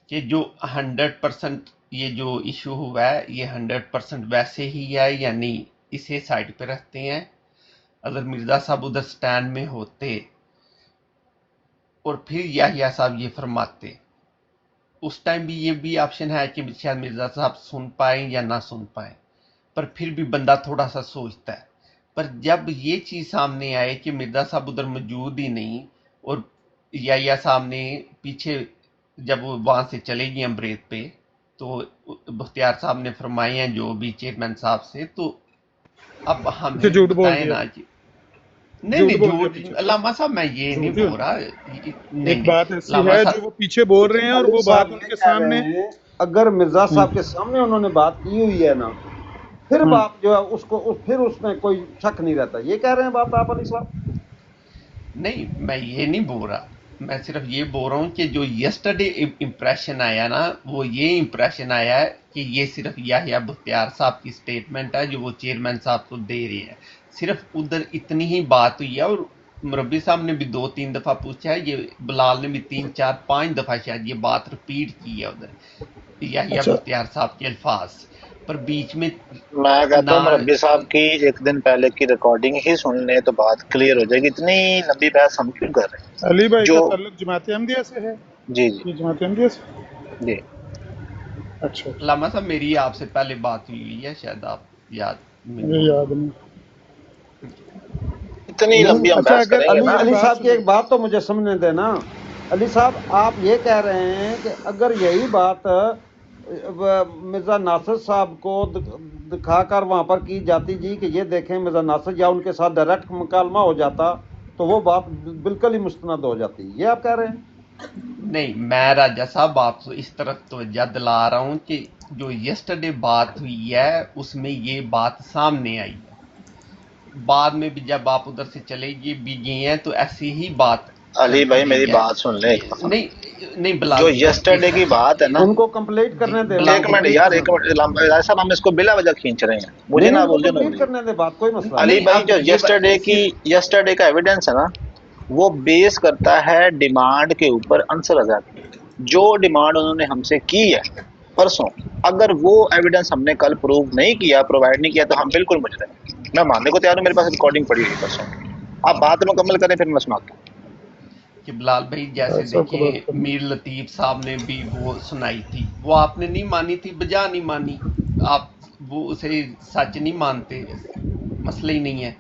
کہ جو 100% یہ جو ایشو ہوا ہے یہ 100% ویسے ہی ہے یا نہیں، اسے سائڈ پہ رکھتے ہیں. اگر مرزا صاحب ادھر سٹینڈ میں ہوتے اور پھر یحییٰ صاحب یہ فرماتے، اس ٹائم بھی یہ بھی آپشن ہے کہ شاید مرزا صاحب سن پائیں یا نہ سن پائیں، پر پھر بھی بندہ تھوڑا سا سوچتا ہے۔ پر جب یہ چیز سامنے آئے کہ مرزا صاحب ادھر موجود ہی نہیں اور یحییٰ صاحب نے پیچھے جب وہ وہاں سے چلے گئے بریت پہ، تو بختیار صاحب نے فرمائے ہیں جو بھی چیئرمین صاحب سے، تو اب ہمیں بتائیں نا جی۔ نہیں جھوٹ علامہ صاحب میں یہ نہیں بول رہا، ایک بات ایسی ہے جو وہ پیچھے بول رہے ہیں اور وہ بات ان کے سامنے، اگر مرزا صاحب کے سامنے انہوں نے بات کی ہوئی ہے نا، پھر بات جو ہے اس کو پھر اس میں کوئی شک نہیں رہتا۔ یہ کہہ رہے ہیں بات آپ علی صاحب؟ نہیں میں یہ نہیں بول رہا، میں صرف یہ بول رہا ہوں کہ جو یسٹرڈے امپریشن آیا نا، وہ یہ امپریشن آیا ہے کہ یہ صرف یحییٰ بختیار صاحب کی سٹیٹمنٹ ہے جو وہ چیئرمین صاحب کو دے رہے ہیں، صرف ادھر اتنی ہی بات ہوئی ہے۔ اور مربی صاحب نے بھی 2-3 دفعہ پوچھا ہے، یہ بلال نے بھی 3-4-5 دفعہ شاید یہ بات ریپیٹ کی ہے ادھر یحییٰ بختیار صاحب کے الفاظ، پر بیچ میں کہتا ہوں مربی صاحب کی ایک دن پہلے کی ریکارڈنگ ہی سن لیں تو بات کلیئر ہو جائے گی۔ اتنی لمبی بحث ہم کیوں کر رہے ہیں؟ علی بھائی کا تعلق جماعت احمدیہ سے ہے؟ جی جماعت احمدیہ سے جی۔ اچھا علامہ صاحب میری آپ سے پہلے بات ہوئی ہے، شاید آپ یاد نہیں۔ اتنی لمبی ہم بحث کریں گے نا۔ علی صاحب کی ایک بات تو مجھے سمجھنے دینا۔ علی صاحب آپ یہ کہہ رہے ہیں کہ اگر یہی بات مرزا ناصر صاحب کو دکھا کر وہاں پر کی جاتی جی کہ یہ دیکھیں مرزا ناصر، یا ان کے ساتھ ڈائریکٹ مکالمہ ہو جاتا تو وہ بات بالکل ہی مستند ہو جاتی، یہ آپ کہہ رہے ہیں؟ نہیں، میں راجہ صاحب آپ کو اس طرف توجہ دلا رہا ہوں کہ جو یسٹرڈے بات ہوئی ہے اس میں یہ بات سامنے آئی ہے، بعد میں بھی جب آپ ادھر سے چلے گئے ہیں تو ایسی ہی بات۔ علی بھائی میری بات سن لیں، نہیں بلال، جو یسٹرڈے کی بات ہے نا، ان کو کمپلیٹ کرنے دیں۔ ایک منٹ یار، ایک منٹ صاحب، ہم اس کو بلا وجہ کھینچ رہے ہیں، مجھے نہ بولنے دیں بات، کوئی مسئلہ علی بھائی جو یسٹرڈے کا ایویڈنس ہے نا، وہ بیس کرتا ہے ڈیمانڈ کے اوپر انصر رضا کی، جو ڈیمانڈ انہوں نے ہم سے کی ہے پرسوں، اگر وہ ایویڈنس ہم نے کل پروو نہیں کیا، پرووائڈ نہیں کیا، تو ہم بالکل مجرم ہیں۔ میں ماننے کو تیار ہوں، میرے پاس ریکارڈنگ پڑی ہوئی پرسوں، آپ بات مکمل کریں پھر میں سناتا ہوں۔ کہ بلال بھائی جیسے دیکھیں میر لطیف صاحب نے بھی وہ سنائی تھی، وہ آپ نے نہیں مانی تھی، بجا نہیں مانی، آپ وہ اسے سچ نہیں مانتے، مسئلہ ہی نہیں ہے۔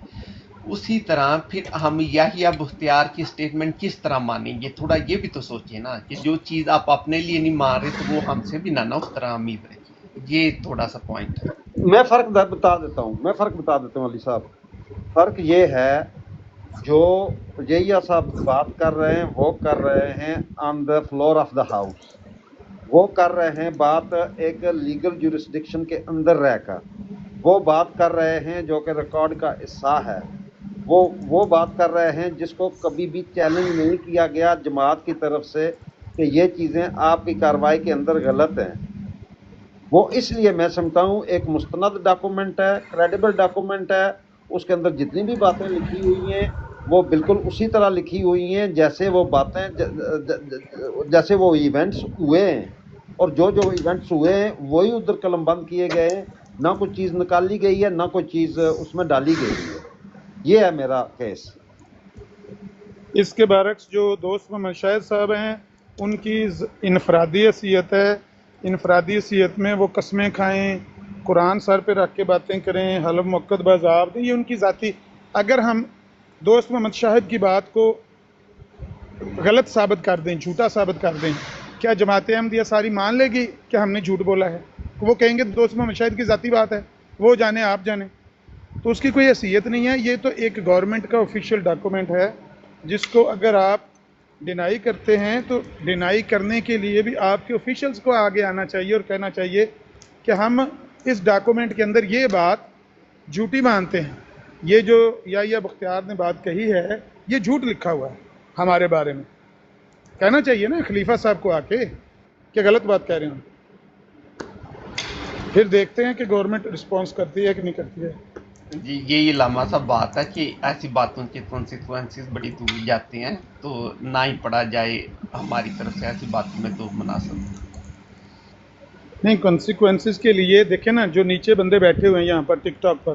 اسی طرح پھر ہم یحییٰ بختیار کی سٹیٹمنٹ کس طرح مانیں گے؟ تھوڑا یہ بھی تو سوچیں نا کہ جو چیز آپ اپنے لیے نہیں مان رہے تو وہ ہم سے بھی نہ اس طرح امید رکھیں، یہ تھوڑا سا پوائنٹ ہے۔ میں فرق بتا دیتا ہوں علی صاحب۔ فرق یہ ہے جو یحییٰ صاحب بات کر رہے ہیں وہ کر رہے ہیں on the floor of the house, وہ کر رہے ہیں بات ایک لیگل جورسڈکشن کے اندر رہ کر، وہ بات کر رہے ہیں جو کہ ریکارڈ کا حصہ ہے، وہ بات کر رہے ہیں جس کو کبھی بھی چیلنج نہیں کیا گیا جماعت کی طرف سے کہ یہ چیزیں آپ کی کارروائی کے اندر غلط ہیں۔ وہ اس لیے میں سمجھتا ہوں ایک مستند ڈاکومنٹ ہے، کریڈیبل ڈاکومنٹ ہے، اس کے اندر جتنی بھی باتیں لکھی ہوئی ہیں وہ بالکل اسی طرح لکھی ہوئی ہیں جیسے وہ باتیں جیسے وہ ایونٹس ہوئے ہیں، اور جو ایونٹس ہوئے ہیں وہی ادھر قلم بند کیے گئے ہیں، نہ کوئی چیز نکالی گئی ہے نہ کوئی چیز اس میں ڈالی گئی ہے۔ یہ ہے میرا کیس۔ اس کے برعکس جو دوست محمد شاہد صاحب ہیں ان کی انفرادی حیثیت ہے، انفرادی حیثیت میں وہ قسمیں کھائیں، قرآن سر پہ رکھ کے باتیں کریں، حلف موقت بازاب دیں، یہ ان کی ذاتی۔ اگر ہم دوست محمد شاہد کی بات کو غلط ثابت کر دیں، جھوٹا ثابت کر دیں، کیا جماعت احمدیہ ساری مان لے گی کہ ہم نے جھوٹ بولا ہے؟ وہ کہیں گے دوست محمد شاہد کی ذاتی بات ہے، وہ جانے آپ جانیں، تو اس کی کوئی حیثیت نہیں ہے۔ یہ تو ایک گورنمنٹ کا آفیشیل ڈاکومنٹ ہے جس کو اگر آپ ڈینائی کرتے ہیں تو ڈینائی کرنے کے لیے بھی آپ کے آفیشلز کو آگے آنا چاہیے اور کہنا چاہیے کہ ہم اس ڈاکومنٹ کے اندر یہ بات جھوٹی مانتے ہیں، یہ جو یحییٰ بختیار نے بات کہی ہے یہ جھوٹ لکھا ہوا ہے ہمارے بارے میں، کہنا چاہیے نا خلیفہ صاحب کو آ کے کہ غلط بات کہہ رہے ہیں۔ پھر دیکھتے ہیں کہ گورنمنٹ رسپانس کرتی ہے کہ نہیں کرتی ہے۔ جی یہی علامہ صاحب بات ہے کہ ایسی باتوں کے کانسیکوینسز بڑی دور جاتے ہیں، تو نہ ہی پڑھا جائے ہماری طرف سے ایسی باتوں میں تو مناسب نہیں، کانسیکوینسز کے لیے دیکھیں نا، جو نیچے بندے بیٹھے ہوئے ہیں یہاں پر ٹک ٹاک پر،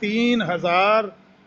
3000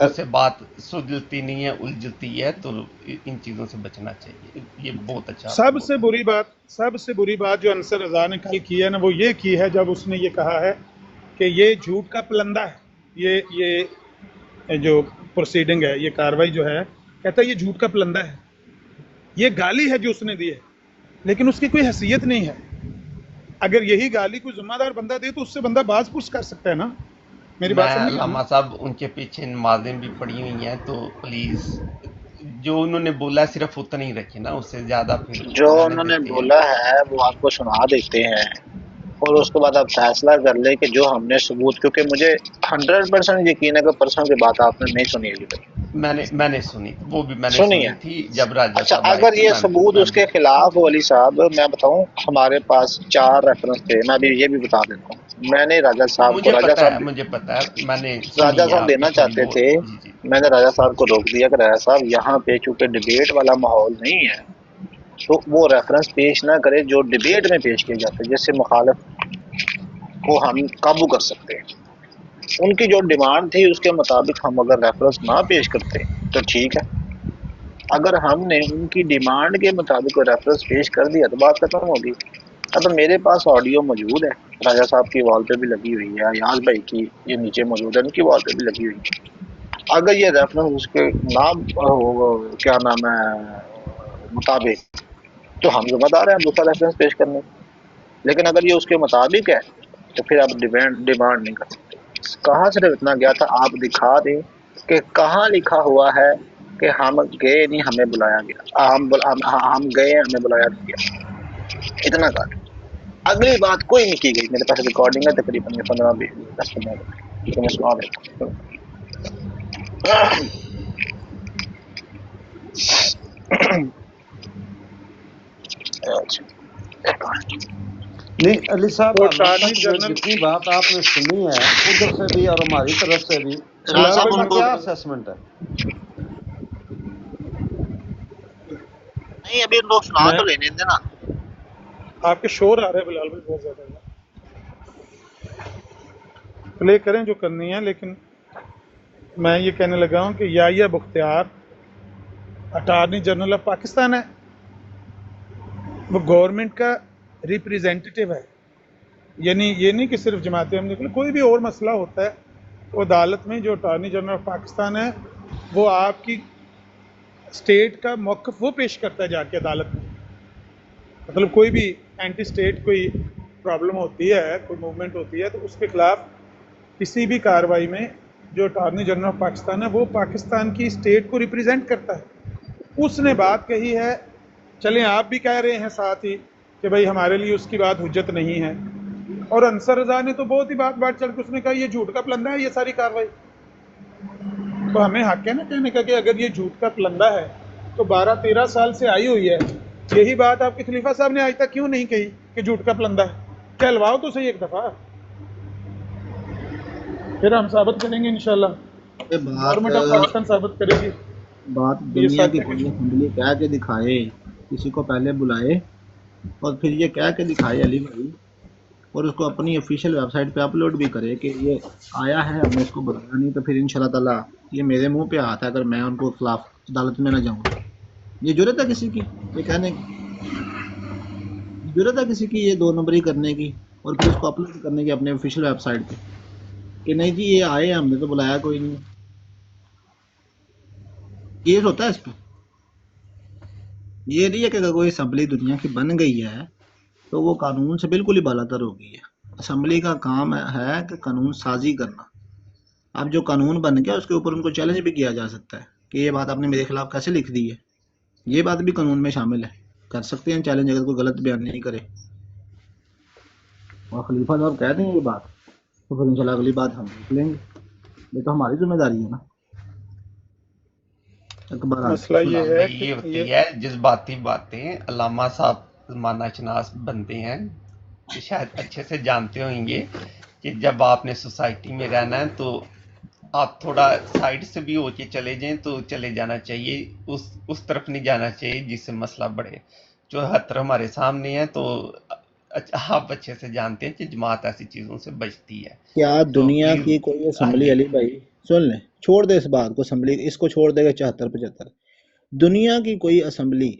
اس سے بات سلجھتی نہیں ہے، الجھتی ہے، تو ان چیزوں سے بچنا چاہیے. یہ بہت اچھا. سب سے بری بات جو انصر رضا نے کل کی ہے نا، وہ یہ کی ہے جب اس نے یہ کہا ہے کہ یہ جھوٹ کا پلندہ ہے. یہ جو پروسیڈنگ ہے، یہ کاروائی جو ہے، کہتا ہے یہ جھوٹ کا پلندہ ہے. یہ گالی ہے جو اس نے دی ہے، لیکن اس کی کوئی حیثیت نہیں ہے. اگر یہی گالی کوئی ذمہ دار بندہ دے تو اس سے بندہ باز پرس کر سکتا ہے نا. میری بات سمجھ علامہ صاحب ان کے پیچھے نمازیں بھی پڑھی ہوئی ہیں، تو پلیز جو انہوں نے بولا صرف اتنا ہی رکھے نا، اس سے زیادہ پھر جو انہوں نے بولا ہے وہ آپ کو سنا دیتے ہیں، اور اس کے بعد آپ فیصلہ کر لیں کہ جو ہم نے ثبوت، کیونکہ مجھے 100% یقین ہے کہ پرسوں کی بات آپ نے نہیں سنی ابھی تک. میں نے سنی، وہ بھی میں نے سنی تھی جب راجہ اچھا، صاحب اگر یہ ثبوت اس کے خلاف ہو علی صاحب، میں بتاؤں ہمارے پاس 4 ریفرنس تھے. میں ابھی یہ بھی بتا دیتا ہوں. میں نے راجہ صاحب کو مجھے پتا ہے میں نے راجہ صاحب دینا چاہتے تھے. میں نے راجہ صاحب کو روک دیا کہ راجہ صاحب یہاں پہ چونکہ ڈبیٹ والا ماحول نہیں ہے تو وہ ریفرنس پیش نہ کرے جو ڈبیٹ میں پیش کیے جاتے ہیں، جس سے مخالف کو ہم قابو کر سکتے ہیں. ان کی جو ڈیمانڈ تھی اس کے مطابق ہم اگر ریفرنس نہ پیش کرتے تو ٹھیک ہے. اگر ہم نے ان کی ڈیمانڈ کے مطابق ریفرنس پیش کر دیا تو بات ختم ہوگی. اب میرے پاس آڈیو موجود ہے، راجہ صاحب کی وال پہ بھی لگی ہوئی ہے، یاز بھائی کی یہ نیچے موجود ہے، ان کی وال پہ بھی لگی ہوئی ہے. اگر یہ ریفرنس اس کے نام کیا نام ہے مطابق تو ہم ذمہ دار ہیں دوسرا ریفرنس پیش کرنے. لیکن اگر یہ اس کے مطابق ہے تو پھر آپ ڈیمانڈ نہیں کر سکتے. کہاں صرف اتنا گیا تھا، آپ دکھا دیں کہ کہاں لکھا ہوا ہے کہ ہم گئے نہیں ہمیں بلایا گیا، ہم گئے ہمیں بلایا نہیں گیا. اتنا کہا. اگلی بات کوئی نہیں کی گئی. میرے پاس ریکارڈنگ ہے تقریباً 15-20 منٹ میں سنا دیتا ہوں. نہیں علی صاحب، جتنی بات آپ نے سنی ہے ادھر سے بھی اور ہماری طرف سے بھی کیا اسیسمنٹ ہے؟ نہیں ابھی لوگ سنا تو لینے دیں نا. آپ کے شور آ رہے ہیں بلال بھائی بہت زیادہ. پلے کریں جو کرنی ہے، لیکن میں یہ کہنے لگا ہوں کہ Yahya Bakhtiar attorney general of Pakistan ہے، وہ گورنمنٹ کا ریپریزنٹیٹیو ہے. یعنی یہ نہیں کہ صرف جماعت احمدیہ، کوئی بھی اور مسئلہ ہوتا ہے تو عدالت میں جو اٹارنی جنرل آف پاکستان ہے وہ آپ کی اسٹیٹ کا موقف وہ پیش کرتا ہے جا کے عدالت میں. مطلب کوئی بھی اینٹی اسٹیٹ کوئی پرابلم ہوتی ہے، کوئی موومنٹ ہوتی ہے، تو اس کے خلاف کسی بھی کارروائی میں جو اٹارنی جنرل آف پاکستان ہے وہ پاکستان کی اسٹیٹ کو ریپریزنٹ کرتا ہے. اس نے بات کہی ہے، چلیں آپ بھی کہہ رہے ہیں ساتھ ہی کہ بھائی ہمارے لیے اس کی بات حجت نہیں ہے. اور انصر رضا نے تو بہت ہی بات چل کے اس نے کہا یہ جھوٹ کا پلندہ ہے یہ ساری کارروائی. تو ہمیں حق ہے نا کہنے کا کہ اگر یہ جھوٹ کا پلندہ ہے تو 12-13 سال سے آئی ہوئی ہے. یہی بات آپ کے خلیفہ صاحب نے آج تک کیوں نہیں کہی کہ جھوٹ کا پلندہ ہے؟ کہلواؤ تو صحیح ایک دفعہ، پھر ہم ثابت کریں گے انشاءاللہ. گورنمنٹ آف پاکستان ثابت کرے گی. بات دنیا کی کوئی اسمبلی کہہ کے دکھائے، کسی کو پہلے بلائے اور پھر یہ کہہ کے دکھائے علی بھائی، اور اس کو اپنی آفیشیل ویب سائٹ پہ اپلوڈ بھی کرے کہ یہ آیا ہے، ہم نے اس کو بلایا نہیں، تو پھر انشاءاللہ تعالیٰ یہ میرے منہ پہ ہاتھ ہے اگر میں ان کو خلاف عدالت میں نہ جاؤں. یہ جرت ہے کسی کی یہ کہنے کی، جرت ہے کسی کی یہ 2 نمبری کرنے کی اور پھر اس کو اپلوڈ کرنے کی اپنے آفیشیل ویب سائٹ پہ کہ نہیں جی یہ آئے، ہم نے تو بلایا کوئی نہیں. کیس ہوتا ہے اس پہ. یہ نہیں ہے کہ اگر کوئی اسمبلی دنیا کی بن گئی ہے تو وہ قانون سے بالکل ہی بالا تر ہو گئی ہے. اسمبلی کا کام ہے کہ قانون سازی کرنا. اب جو قانون بن گیا اس کے اوپر ان کو چیلنج بھی کیا جا سکتا ہے کہ یہ بات آپ نے میرے خلاف کیسے لکھ دی ہے. یہ بات بھی قانون میں شامل ہے، کر سکتے ہیں چیلنج اگر کوئی غلط بیان نہیں کرے. اور خلیفہ صاحب کہہ دیں یہ بات تو پھر انشاءاللہ اگلی بات ہم دیکھ لیں گے. یہ تو ہماری ذمہ داری ہے نا. مسئلہ یہ ہوتی ہے جذباتی باتیں. علامہ صاحب زمانہ شناس بنتے ہیں، شاید اچھے سے جانتے ہوں گے کہ جب آپ نے سوسائٹی میں رہنا ہے تو آپ تھوڑا سائڈ سے بھی ہو کے چلے جائیں تو چلے جانا چاہیے، اس طرف نہیں جانا چاہیے جس سے مسئلہ بڑھے. جو خطر ہمارے سامنے ہے تو آپ اچھے سے جانتے ہیں کہ جماعت ایسی چیزوں سے بچتی ہے. کیا دنیا کی کوئی اسمبلی علی بھائی سن لیں، چھوڑ دے اس بات کو، اسمبلی اس کو چھوڑ دے گا 74-75. دنیا کی کوئی اسمبلی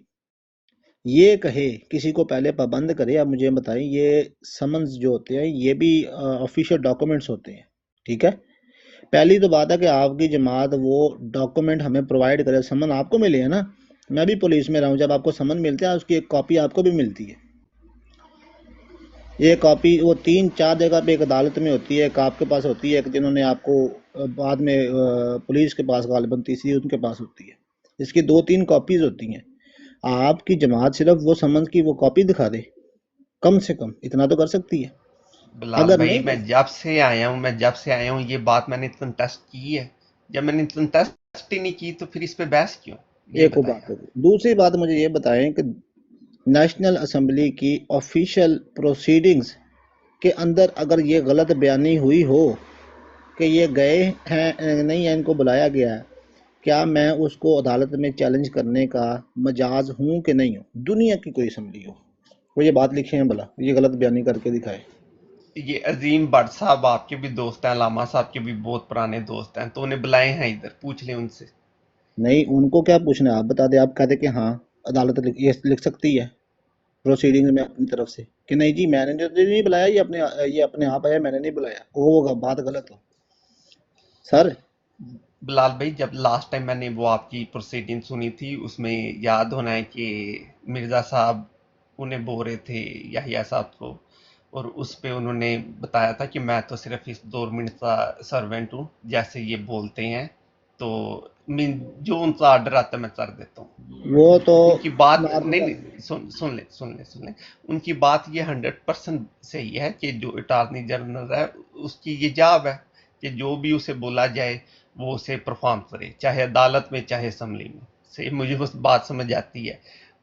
یہ کہے کسی کو پہلے پابند کرے؟ آپ مجھے بتائیں، یہ سمنز جو ہوتے ہیں یہ بھی آفیشیل ڈاکومنٹس ہوتے ہیں، ٹھیک ہے؟ پہلی تو بات ہے کہ آپ کی جماعت وہ ڈاکومنٹ ہمیں پرووائڈ کرے. سمن آپ کو ملے ہیں نا، میں بھی پولیس میں رہا ہوں، جب آپ کو سمن ملتے ہیں اس کی ایک کاپی آپ کو بھی ملتی ہے. یہ کاپی وہ 3-4 جگہ پہ ایک عدالت میں ہوتی ہے، ایک آپ کے پاس ہوتی ہے، ایک جنہوں نے آپ کو بعد میں پولیس کے پاس غالباً تیسری ان کے پاس ہوتی ہے. اس کی 2-3 کاپیز ہوتی ہیں. آپ کی جماعت صرف وہ سمن کی وہ کاپی دکھا دے، کم سے کم اتنا تو کر سکتی ہے. بلال اگر بھائی نہیں میں جب سے آیا ہوں یہ بات میں نے کنٹیسٹ کی ہے. جب میں نے کنٹیسٹ ہی نہیں کی تو پھر اس پہ بحث کیوں؟ یہ ایک وہ بتائیں بات ہوگی. دوسری بات مجھے یہ بتائیں کہ نیشنل اسمبلی کی آفیشیل پروسیڈنگز کے اندر اگر یہ غلط بیانی ہوئی ہو کہ یہ گئے ہیں نہیں ہے، ان کو بلایا گیا ہے، کیا میں اس کو عدالت میں چیلنج کرنے کا مجاز ہوں کہ نہیں ہوں؟ دنیا کی کوئی اسمبلی ہو وہ یہ بات لکھے ہیں، بلا یہ غلط بیانی کر کے دکھائے. یہ عظیم بٹ صاحب آپ کے بھی دوست ہیں، علامہ صاحب کے بھی بہت پرانے دوست ہیں، تو انہیں بلائے ہیں ادھر، پوچھ لیں ان سے. نہیں ان کو کیا پوچھنا ہے، آپ بتا دیں. آپ کہتے کہ ہاں عدالت یہ لکھ سکتی ہے پروسیڈنگ میں اپنی طرف سے کہ نہیں جی میں نے نہیں بلایا، یہ اپنے آپ آیا، میں نے نہیں بلایا، وہ بات غلط ہو. سر بلال بھائی جب لاسٹ ٹائم میں نے وہ آپ کی پروسیڈنگ سنی تھی اس میں یاد ہونا ہے کہ مرزا صاحب انہیں بول رہے تھے یحییٰ صاحب کو، اور اس پہ انہوں نے بتایا تھا کہ میں تو صرف اس گورنمنٹ کا سرونٹ ہوں، جیسے یہ بولتے ہیں، تو جو ان کا آرڈر آتا ہے میں کر دیتا ہوں. وہ تو ان کی بات نارمل ہے. نہیں سن لیں ان کی بات یہ 100% صحیح ہے کہ جو اٹارنی جنرل ہے اس کی یہ جاب ہے کہ جو بھی اسے بولا جائے وہ اسے پرفارم کرے، چاہے عدالت میں چاہے اسمبلی میں. سے مجھے بس بات سمجھ آتی ہے،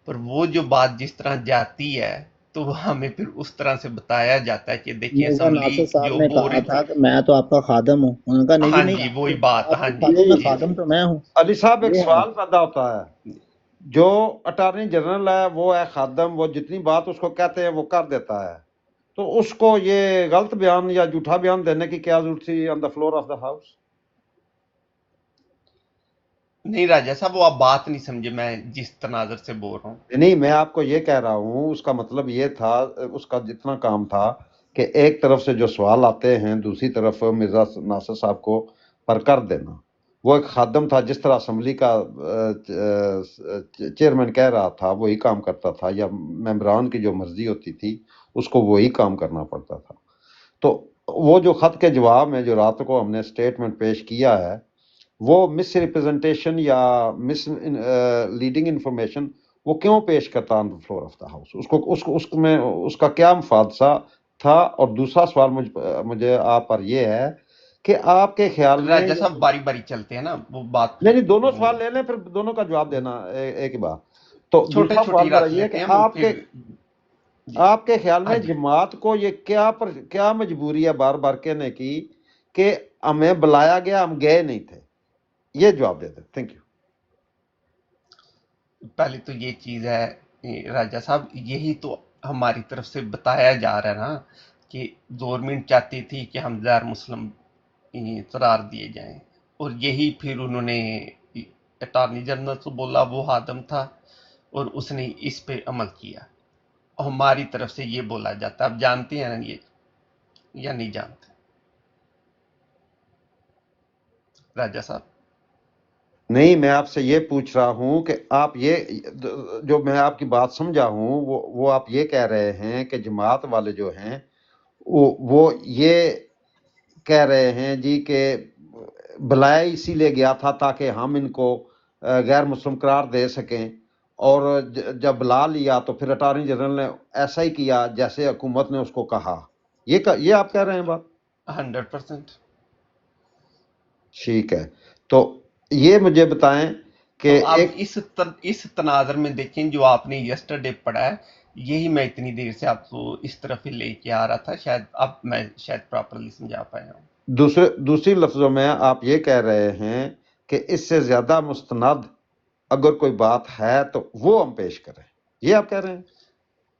پر وہ جو بات جس طرح جاتی ہے تو ہمیں پھر اس طرح سے بتایا جاتا ہے کہ دیکھیے مرزا اسمبلی ناصر صاحب جو نے بول کہا رہی تھا کہ میں تو آپ کا خادم ہوں. انہوں نے کہا نہیں جی ہاں نہیں، جی وہی بات، آپ ہاں کے جی خادم میں جی خادم تو میں ہوں. علی صاحب ایک یہ ہے سوال بات. پیدا ہوتا ہے، جو اٹارنی جنرل ہے وہ ہے خادم، وہ جتنی بات اس کو کہتے ہیں وہ کر دیتا ہے، تو اس کو یہ غلط بیان یا جھوٹا بیان دینے کی کیا ضرورت تھی on the floor of the house? نہیں راجہ صاحب وہ آپ بات نہیں سمجھے میں جس تناظر سے بول رہا ہوں. نہیں میں آپ کو یہ کہہ رہا ہوں، اس کا مطلب یہ تھا، اس کا جتنا کام تھا کہ ایک طرف سے جو سوال آتے ہیں دوسری طرف مرزا ناصر صاحب کو پر کر دینا. وہ ایک خادم تھا، جس طرح اسمبلی کا چیئرمین کہہ رہا تھا وہی کام کرتا تھا، یا ممبران کی جو مرضی ہوتی تھی اس کو وہی کام کرنا پڑتا تھا. تو وہ جو خط کے جواب میں جو رات کو ہم نے اسٹیٹمنٹ پیش کیا ہے وہ مس ریپرزنٹیشن یا مس لیڈنگ انفارمیشن وہ کیوں پیش کرتا on the floor of the house? اس میں اس کا کیا مفادثہ تھا؟ اور دوسرا سوال مجھے آپ پر یہ ہے کہ آپ کے خیال میں راجہ صاحب باری باری چلتے ہیں نا وہ بات. نہیں دونوں سوال لے لیں پھر دونوں کا جواب دینا ایک ہی بات. تو چھوٹے دوسرا سوال چھوٹی میرا رکھ یہ ہے لیتے کہ ہیں وہ آپ پھر کے خیال ہاں میں جی. جماعت کو یہ کیا مجبوری ہے بار بار کہنے کی کہ ہمیں بلایا گیا ہم گئے نہیں تھے؟ یہ جواب دے دیں. Thank you. پہلے تو یہ چیز ہے راجہ صاحب، یہی تو ہماری طرف سے بتایا جا رہا ہے نا کہ گورنمنٹ چاہتی تھی کہ ہم غیر مسلم قرار دیے جائیں، اور یہی پھر انہوں نے اٹارنی جنرل سے بولا، وہ خادم تھا اور اس نے اس پہ عمل کیا. ہماری طرف سے یہ بولا جاتا ہے، آپ جانتے ہیں نا یہ یا نہیں جانتے راجہ صاحب؟ نہیں میں آپ سے یہ پوچھ رہا ہوں کہ آپ یہ جو میں آپ کی بات سمجھا ہوں وہ آپ یہ کہہ رہے ہیں کہ جماعت والے جو ہیں وہ یہ کہہ رہے ہیں جی کہ بلایا اسی لیے گیا تھا تاکہ ہم ان کو غیر مسلم قرار دے سکیں، اور جب بلا لیا تو پھر اٹارنی جنرل نے ایسا ہی کیا جیسے حکومت نے اس کو کہا. یہ آپ کہہ رہے ہیں بات؟ 100%. ٹھیک ہے، تو یہ مجھے بتائیں کہ تو اب ایک اس تناظر میں دیکھیں جو آپ نے یسٹرڈے پڑھا ہے، یہی میں اتنی دیر سے آپ کو اس طرف ہی لے کے آ رہا تھا، شاید اب میں پراپرلی سمجھا پایا ہوں. دوسری لفظوں میں آپ یہ کہہ رہے ہیں کہ اس سے زیادہ مستند اگر کوئی بات ہے تو وہ ہم پیش کریں، یہ آپ کہہ رہے ہیں؟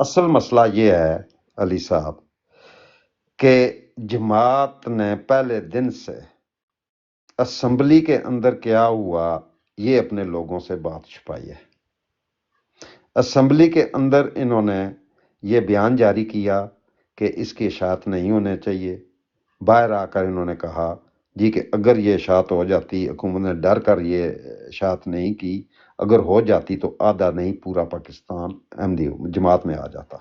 اصل مسئلہ یہ ہے علی صاحب کہ جماعت نے پہلے دن سے اسمبلی کے اندر کیا ہوا یہ اپنے لوگوں سے بات چھپائی ہے. اسمبلی کے اندر انہوں نے یہ بیان جاری کیا کہ اس کی اشاعت نہیں ہونے چاہیے. باہر آ کر انہوں نے کہا جی کہ اگر یہ اشاعت ہو جاتی، حکومت نے ڈر کر یہ اشاعت نہیں کی، اگر ہو جاتی تو آدھا نہیں پورا پاکستان احمدی جماعت میں آ جاتا.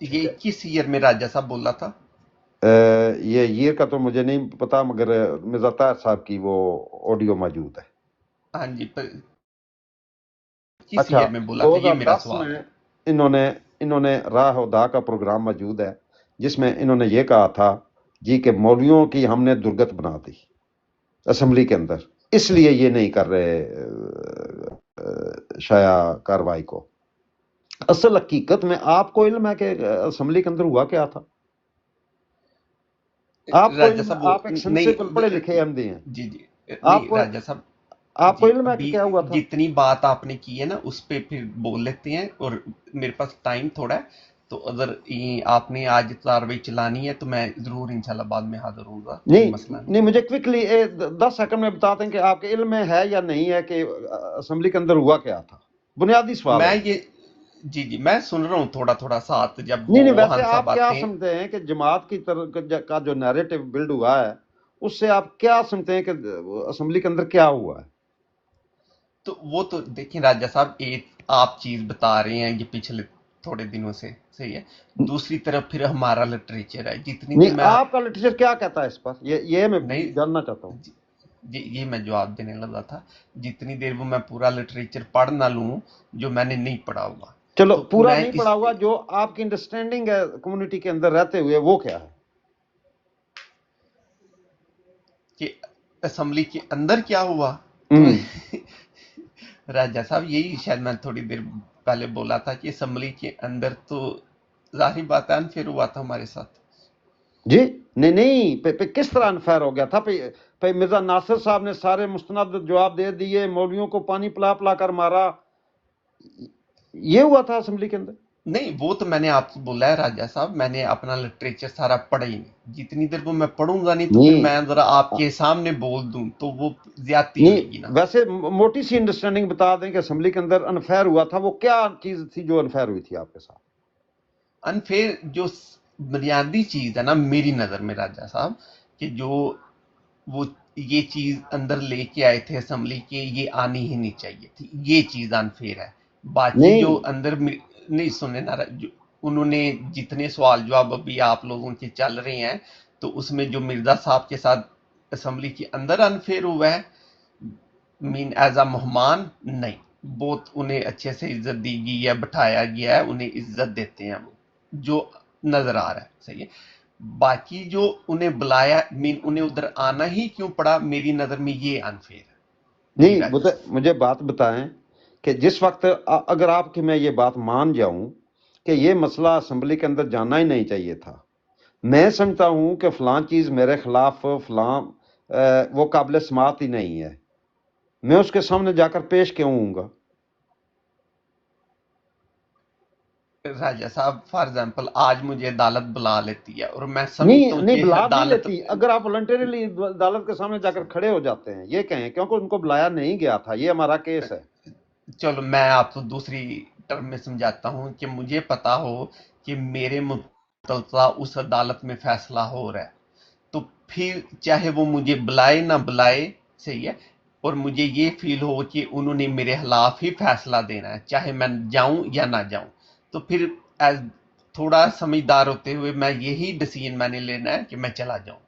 یہ کس ایئر میں راجہ صاحب بولا تھا؟ یہ ایئر کا تو مجھے نہیں پتا، مگر مرزا طاہر صاحب کی وہ آڈیو موجود ہے. ہاں جی، کس ایئر میں بولا تھا؟ یہ میرا 2010 سوال ہے. میں انہوں نے راہ ہدا کا پروگرام موجود ہے جس میں انہوں نے یہ کہا تھا جی کہ مولویوں کی ہم نے درگت بنا دی اسمبلی کے اندر، اس لیے یہ نہیں کر رہے شایع کاروائی کو. اصل حقیقت میں آپ کو علم ہے کہ اسمبلی کے اندر ہوا کیا تھا؟ آپ کو علم، آپ ایک سینسیبل پڑھے لکھے احمدی ہیں. جی جی آپ کو راجہ صاحب، آپ کو علم ہے کہ کیا ہوا تھا؟ جتنی بات آپ نے کی ہے نا اس پہ پھر بول لیتے ہیں، اور میرے پاس ٹائم تھوڑا ہے، تو اگر آپ نے آج کاروائی چلانی ہے تو میں ضرور انشاءاللہ بعد میں حاضر ہوں گا. نہیں مجھے کوئکلی 10 سیکنڈ میں بتا دیں کہ آپ کے علم میں ہے یا نہیں ہے کہ اسمبلی کے اندر ہوا کیا تھا. بنیادی سوال میں یہ جی میں سن رہا ہوں تھوڑا تھوڑا ساتھ. جب نہیں ویسے آپ کیا سمجھتے ہیں کہ جماعت کی طرف کا جو نیریٹو بلڈ ہوا ہے اس سے آپ کیا سمجھتے ہیں کہ اسمبلی کے اندر کیا ہوا ہے؟ تو وہ تو دیکھیں راجہ صاحب، ایک آپ چیز بتا رہے ہیں یہ پچھلے تھوڑے دنوں سے، صحیح ہے. دوسری طرف پھر ہمارا لٹریچر ہے. جتنی نہیں آپ کا لٹریچر کیا کہتا ہے اس پر، یہ میں جاننا چاہتا ہوں. جی یہ میں جواب دینے لگا تھا. جتنی دیر وہ میں پورا لٹریچر پڑھ نہ لوں جو میں نے نہیں پڑھا ہوا. چلو پورا نہیں پڑھا ہوا، جو آپ کی انڈرسٹینڈنگ ہے کمیونٹی کے اندر رہتے ہوئے وہ کیا ہے؟ کہ اسمبلی کے اندر کیا ہوا. راجہ صاحب یہی شاید میں تھوڑی دیر پہلے بولا تھا کہ اسمبلی کے اندر تو ظاہری بات ہے انفیئر ہوا تھا ہمارے ساتھ. جی نہیں کس طرح انفیئر ہو گیا تھا؟ مرزا ناصر صاحب نے سارے مستند جواب دے دیے، مولویوں کو پانی پلا پلا کر مارا، یہ ہوا تھا اسمبلی کے اندر؟ نہیں وہ تو میں نے آپ کو بولا ہے راجہ صاحب، میں نے اپنا لٹریچر سارا پڑھا ہی نہیں. جتنی دیر وہ میں پڑھوں گا نہیں تو پھر میں ذرا آپ کے سامنے بول دوں تو وہ زیادتی ہوئے گی نا. ویسے موٹی سی انڈرسٹینڈنگ بتا دیں کہ اسمبلی کے اندر انفیئر ہوا تھا، وہ کیا چیز تھی جو انفیئر ہوئی تھی آپ کے ساتھ؟ انفیئر جو بنیادی چیز ہے نا میری نظر میں راجہ صاحب، کہ جو وہ یہ چیز اندر لے کے آئے تھے اسمبلی کے، یہ آنی ہی نہیں چاہیے تھی، یہ چیز انفیئر ہے. باقی جو اندر نہیں سننے نہ انہوں نے جتنے سوال جواب ابھی آپ لوگوں کے چل رہے ہیں تو اس میں جو مرزا صاحب کے ساتھ اسمبلی کے اندر انفیئر ہوا ہے مین ایز اے مہمان، نہیں، بہت انہیں اچھے سے عزت دی گئی ہے، بٹھایا گیا ہے، انہیں عزت دیتے ہیں وہ جو نظر آ رہا ہے. صحیح ہے. باقی جو انہیں بلایا انہیں ادھر آنا ہی کیوں پڑا، میری نظر میں یہ انفیئر ہے. نہیں مجھے بات بتائیں کہ جس وقت اگر آپ کی میں یہ بات مان جاؤں کہ یہ مسئلہ اسمبلی کے اندر جانا ہی نہیں چاہیے تھا، میں سمجھتا ہوں کہ فلاں چیز میرے خلاف فلاں وہ قابل سماعت ہی نہیں ہے، میں اس کے سامنے جا کر پیش کیوں ہوں گا؟ راجہ صاحب فار ایگزامپل آج مجھے عدالت بلا لیتی ہے اور میں سمجھتا ہوں کہ بلا نہیں لیتی، اگر آپ والنٹریلی عدالت کے سامنے جا کر کھڑے ہو جاتے ہیں یہ کہیں کیونکہ ان کو بلایا نہیں گیا تھا، یہ ہمارا کیس ہے. چلو میں آپ کو دوسری ٹرم میں سمجھاتا ہوں کہ مجھے پتا ہو کہ میرے متعلقہ اس عدالت میں فیصلہ ہو رہا ہے تو پھر چاہے وہ مجھے بلائے نہ بلائے، صحیح ہے، اور مجھے یہ فیل ہو کہ انہوں نے میرے خلاف ہی فیصلہ دینا ہے چاہے میں جاؤں یا نہ جاؤں، تو پھر ایز تھوڑا سمجھدار ہوتے ہوئے میں یہی ڈیسیژن میں نے لینا ہے کہ میں چلا جاؤں.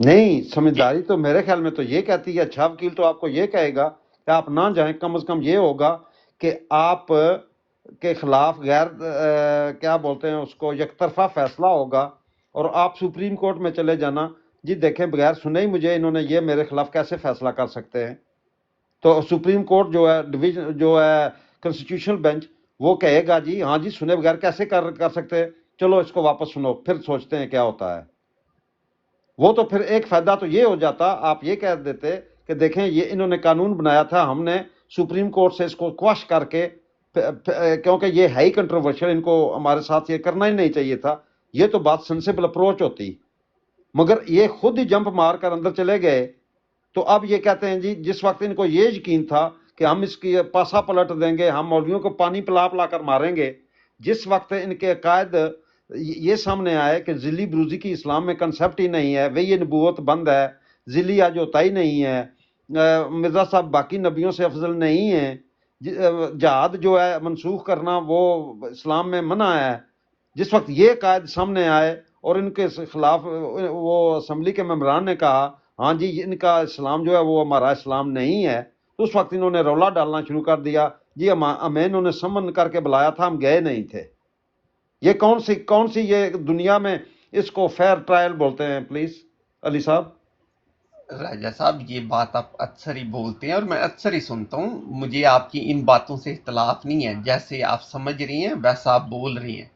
نہیں سمجھداری تو میرے خیال میں تو یہ کہتی ہے، اچھا وکیل تو آپ کو یہ کہے گا کہ آپ نہ جائیں، کم از کم یہ ہوگا کہ آپ کے خلاف غیر کیا بولتے ہیں اس کو یک طرفہ فیصلہ ہوگا اور آپ سپریم کورٹ میں چلے جانا، جی دیکھیں بغیر سنے ہی مجھے انہوں نے یہ میرے خلاف کیسے فیصلہ کر سکتے ہیں. تو سپریم کورٹ جو ہے ڈویژن جو ہے کنسٹیٹیوشنل بینچ وہ کہے گا جی ہاں جی سنے بغیر کیسے کر سکتے، چلو اس کو واپس سنو پھر سوچتے ہیں کیا ہوتا ہے. وہ تو پھر ایک فائدہ تو یہ ہو جاتا، آپ یہ کہہ دیتے کہ دیکھیں یہ انہوں نے قانون بنایا تھا، ہم نے سپریم کورٹ سے اس کو کوش کر کے کیونکہ یہ ہے ہی کنٹروورشل، ان کو ہمارے ساتھ یہ کرنا ہی نہیں چاہیے تھا، یہ تو بات سینسیبل اپروچ ہوتی، مگر یہ خود ہی جمپ مار کر اندر چلے گئے۔ تو اب یہ کہتے ہیں جی جس وقت ان کو یہ یقین تھا کہ ہم اس کی پاسا پلٹ دیں گے، ہم مولویوں کو پانی پلا پلا کر ماریں گے، جس وقت ان کے عقائد یہ سامنے آئے کہ ذلی بروزی کی اسلام میں کنسپٹ ہی نہیں ہے، وہی نبوت بند ہے، ذلی آج ہوتا ہی نہیں ہے، مرزا صاحب باقی نبیوں سے افضل نہیں ہیں، جہاد جو ہے منسوخ کرنا وہ اسلام میں منع ہے، جس وقت یہ عقائد سامنے آئے اور ان کے خلاف وہ اسمبلی کے ممبران نے کہا ہاں جی ان کا اسلام جو ہے وہ ہمارا اسلام نہیں ہے، تو اس وقت انہوں نے رولا ڈالنا شروع کر دیا جی ہمیں انہوں نے سمن کر کے بلایا تھا، ہم گئے نہیں تھے۔ یہ کون سی یہ دنیا میں اس کو فیئر ٹرائل بولتے ہیں؟ پلیز علی صاحب۔ راجہ صاحب یہ بات آپ اکثر ہی بولتے ہیں اور میں اکثر ہی سنتا ہوں، مجھے آپ کی ان باتوں سے اختلاف نہیں ہے، جیسے آپ سمجھ رہی ہیں ویسا آپ بول رہی ہیں،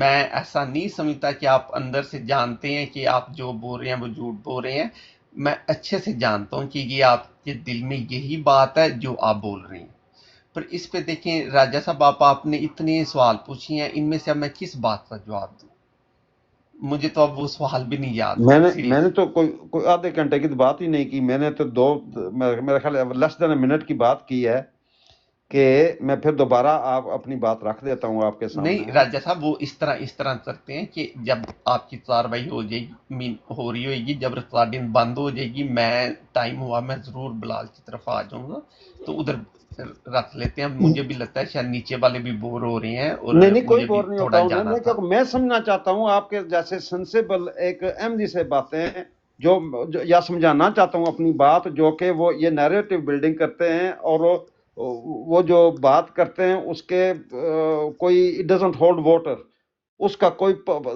میں ایسا نہیں سمجھتا کہ آپ اندر سے جانتے ہیں کہ آپ جو بول رہے ہیں وہ جھوٹ بول رہے ہیں، میں اچھے سے جانتا ہوں کہ یہ آپ کے دل میں یہی بات ہے جو آپ بول رہے ہیں۔ پر اس پہ دیکھیں راجہ صاحب، آپ نے اتنے سوال پوچھے ہیں، ان میں سے اب میں کس بات کا جواب دوں؟ مجھے تو اب وہ سوال بھی نہیں یاد۔ میں نے تو کوئی آدھے گھنٹے کی بات ہی نہیں کی، میں نے تو میرا خیال لیس دین منٹ کی بات کی ہے کہ میں پھر دوبارہ آپ اپنی بات رکھ دیتا ہوں آپ کے سامنے۔ نہیں راجہ صاحب وہ اس طرح کرتے ہیں کہ جب آپ کی کارروائی ہو رہی ہوئے گی، جب ریکارڈنگ بند ہو جائے گی، میں ٹائم ہوا میں ضرور بلال کی طرف آ جاؤں گا، تو ادھر رکھ لیتے ہیں۔ مجھے بھی لگتا ہے شاید نیچے والے بھی بور ہو رہے ہیں اور نہیں کوئی مجھے بور بھی نہیں تھوڑا ہوتا جانا تھا۔ میں سمجھنا چاہتا ہوں آپ کے جیسے سینسیبل ایک احمدی سے باتیں جو یا سمجھانا چاہتا ہوں اپنی بات، جو کہ وہ یہ نیریٹو بلڈنگ کرتے ہیں اور وہ جو بات کرتے ہیں اس کے کوئی اٹ ڈزنٹ ہولڈ واٹر، اس کا کوئی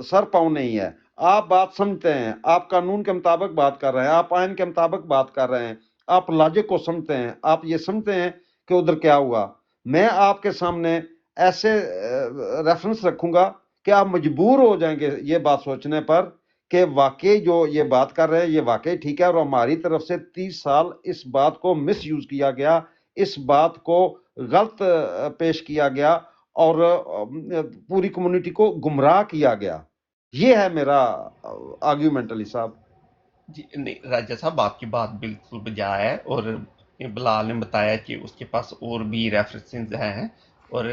سر پاؤں نہیں ہے۔ آپ بات سمجھتے ہیں، آپ قانون کے مطابق بات کر رہے ہیں، آپ آئین کے مطابق بات کر رہے ہیں، آپ لاجک کو سمجھتے ہیں، آپ یہ سمجھتے ہیں کہ ادھر کیا ہوا۔ میں آپ کے سامنے ایسے ریفرنس رکھوں گا کہ آپ مجبور ہو جائیں گے یہ بات سوچنے پر کہ واقعی جو یہ بات کر رہے ہیں یہ واقعی ٹھیک ہے، اور ہماری طرف سے 30 سال اس بات کو مس یوز کیا گیا، اس بات کو غلط پیش کیا گیا اور پوری کمیونٹی کو گمراہ کیا گیا۔ یہ ہے میرا آرگیومنٹ علی صاحب۔ جی نہیں راجہ صاحب آپ کی بات بالکل بجا ہے، اور بلال نے بتایا کہ اس کے پاس اور بھی ریفرنسز ہیں، اور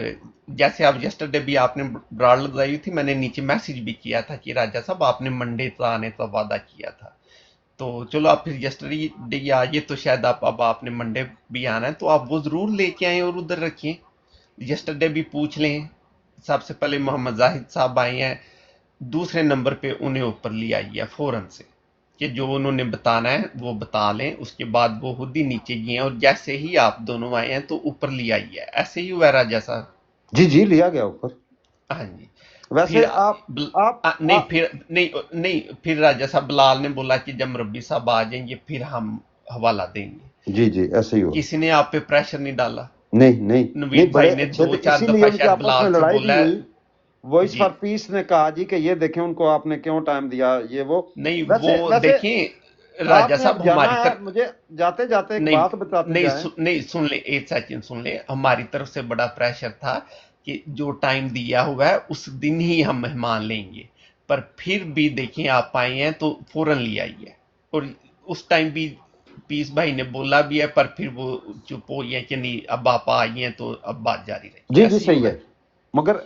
جیسے آپ یسٹرڈے بھی آپ نے براڈ لگائی تھی، میں نے نیچے میسج بھی کیا تھا کہ راجہ صاحب آپ نے منڈے تو آنے کا وعدہ کیا تھا، تو چلو آپ پھر یسٹرڈے آئیے، تو شاید آپ نے منڈے بھی آنا ہے تو آپ وہ ضرور لے کے آئیں اور ادھر رکھیں، یسٹرڈے بھی پوچھ لیں۔ سب سے پہلے محمد زاہد صاحب آئے ہیں، دوسرے نمبر پہ انہیں اوپر لے آئیے فوراً سے کہ جو انہوں نے بتانا ہے وہ بتا لیں، اس کے بعد وہ خود ہی نیچے گئے ہیں، اور جیسے ہی آپ دونوں آئے ہیں تو اوپر لے آئیے۔ ایسے ہی ہوا راجہ صاحب؟ جی لیا گیا اوپر۔ ہاں جی۔ ویسے نہیں پھر راجہ صاحب بلال نے بولا کہ جب مربی صاحب آ جائیں گے پھر ہم حوالہ دیں گے۔ جی ایسے ہی ہوا۔ کسی نے آپ پہ پریشر نہیں ڈالا؟ نہیں نوید بھائی نے 2-4 دفعہ شاید بلال سے بولا ہے۔ وائس فار پیس نے کہا جی کہ یہ دیکھیں ان کو آپ نے کیوں ٹائم دیا، یہ وہ نہیں وہ دیکھیں راجہ صاحب ہماری طرف مجھے جاتے جاتے ایک بات بتاتے جائیں۔ نہیں سن لیں، ایک سیکنڈ سن لیں، ہماری طرف سے بڑا پریشر تھا کہ جو ٹائم دیا ہوا ہے اس دن ہی ہم مہمان لیں گے، پر پھر بھی دیکھیں آپ آئے ہیں تو فوراً لے آئیے، اور اس ٹائم بھی پیس بھائی نے بولا بھی ہے، پر پھر وہ چپ ہو گیا کہ نہیں اب آپ آئی ہیں تو اب بات جاری رہی۔ جی صحیح ہے، مگر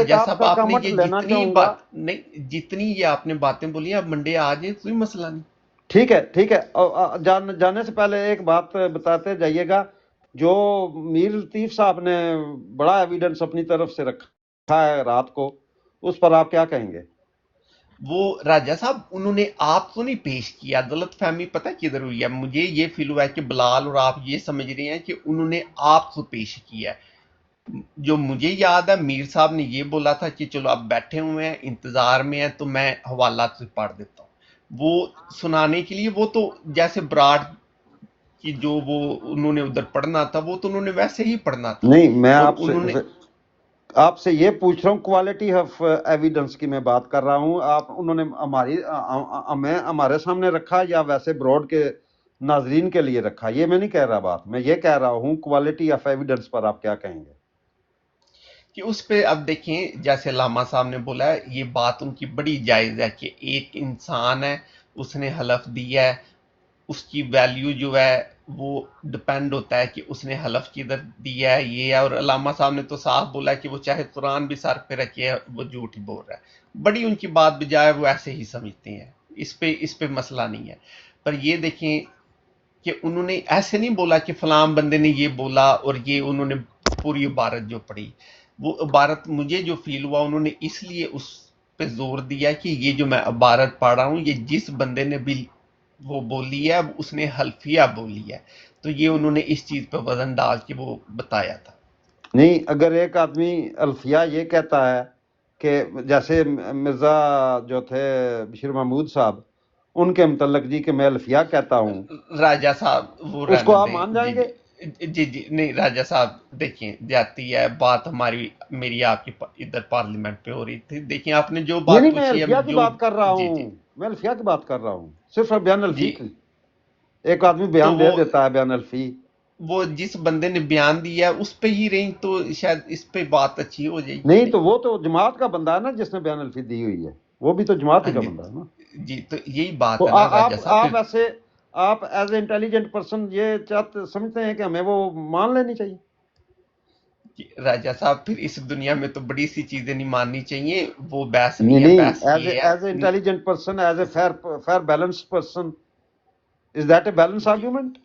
صاحب آپ نے یہ جتنی بات نہیں جتنی یہ آپ نے باتیں بولی اب منڈے آ جائیں کوئی مسئلہ نہیں۔ ٹھیک ہے، جانے سے پہلے ایک بات بتاتے جائیے گا، جو میر لطیف صاحب نے بڑا ایویڈنس اپنی طرف سے رکھا ہے رات کو، اس پر آپ کیا کہیں گے؟ وہ راجہ صاحب انہوں نے آپ کو نہیں پیش کیا، غلط فہمی پتہ کدھر ہوئی ہے، مجھے یہ فیل ہوا ہے کہ بلال اور آپ یہ سمجھ رہے ہیں کہ انہوں نے آپ کو پیش کیا ہے۔ جو مجھے یاد ہے میر صاحب نے یہ بولا تھا کہ چلو آپ بیٹھے ہوئے ہیں انتظار میں ہیں تو میں حوالات سے پڑھ دیتا ہوں، وہ سنانے کے لیے وہ تو جیسے براڈ کی جو وہ انہوں نے ادھر پڑھنا تھا وہ تو انہوں نے ویسے ہی پڑھنا تھا۔ نہیں میں آپ سے یہ پوچھ رہا ہوں، کوالٹی آف ایویڈنس کی میں بات کر رہا ہوں، انہوں نے ہمارے سامنے رکھا یا ویسے براڈ کے ناظرین کے لیے رکھا، یہ میں نہیں کہہ رہا بات، میں یہ کہہ رہا ہوں کوالٹی آف ایویڈنس پر آپ کیا کہیں گے؟ کہ اس پہ اب دیکھیں جیسے علامہ صاحب نے بولا ہے یہ بات ان کی بڑی جائز ہے کہ ایک انسان ہے اس نے حلف دیا ہے اس کی ویلیو جو ہے وہ ڈپینڈ ہوتا ہے کہ اس نے حلف کدھر دیا ہے یہ ہے. اور علامہ صاحب نے تو صاف بولا ہے کہ وہ چاہے قرآن بھی سر پہ رکھے وہ جھوٹ ہی بول رہا ہے. بڑی ان کی بات بجائے وہ ایسے ہی سمجھتے ہیں, اس پہ مسئلہ نہیں ہے. پر یہ دیکھیں کہ انہوں نے ایسے نہیں بولا کہ فلاں بندے نے یہ بولا اور یہ انہوں نے پوری عبارت جو پڑھی, وہ عبارت مجھے جو فیل ہوا انہوں نے اس لیے اس پہ زور دیا کہ یہ جو میں عبارت پڑھ رہا ہوں یہ جس بندے نے بھی وہ بولی ہے اس نے حلفیہ بولی ہے, تو یہ انہوں نے اس چیز پہ وزن ڈال کے وہ بتایا تھا. نہیں, اگر ایک آدمی الفیہ یہ کہتا ہے کہ جیسے مرزا جو تھے بشیر محمود صاحب ان کے متعلق جی کہ میں الفیہ کہتا ہوں, راجہ صاحب وہ اس کو آپ مان جائیں گے؟ جی نہیں راجہ صاحب دیکھیں جاتی ہے بات میری آپ کی ادھر پارلیمنٹ پہ ہو رہی تھی. دیکھیں آپ نے جو بات میں پوچھی الفیہ کی بات کر رہا ہوں, میں الفیہ کی بات کر رہا ہوں, صرف بیان الفی کی. ایک آدمی بیان دے دیتا ہے بیان الفی, وہ جس بندے نے بیان دیا ہے اس پہ ہی رہیں تو شاید اس پہ بات اچھی ہو جائے گی. نہیں تو وہ تو جماعت کا بندہ ہے نا جس نے بیان الفی دی ہوئی ہے, وہ بھی تو جماعت ہی کا بندہ ہے نا. جی تو یہی بات ہے نا راجہ صاحب. آپ ایسے آپ ایز اے انٹیلیجنٹ پرسن یہ سمجھتے ہیں کہ ہمیں وہ مان لینی چاہیے؟ راجہ صاحب پھر اس دنیا میں تو بڑی سی چیزیں نہیں ماننی چاہیے, وہ بحث نہیں ہے. As a intelligent person, as a fair balance person, is that a balance argument?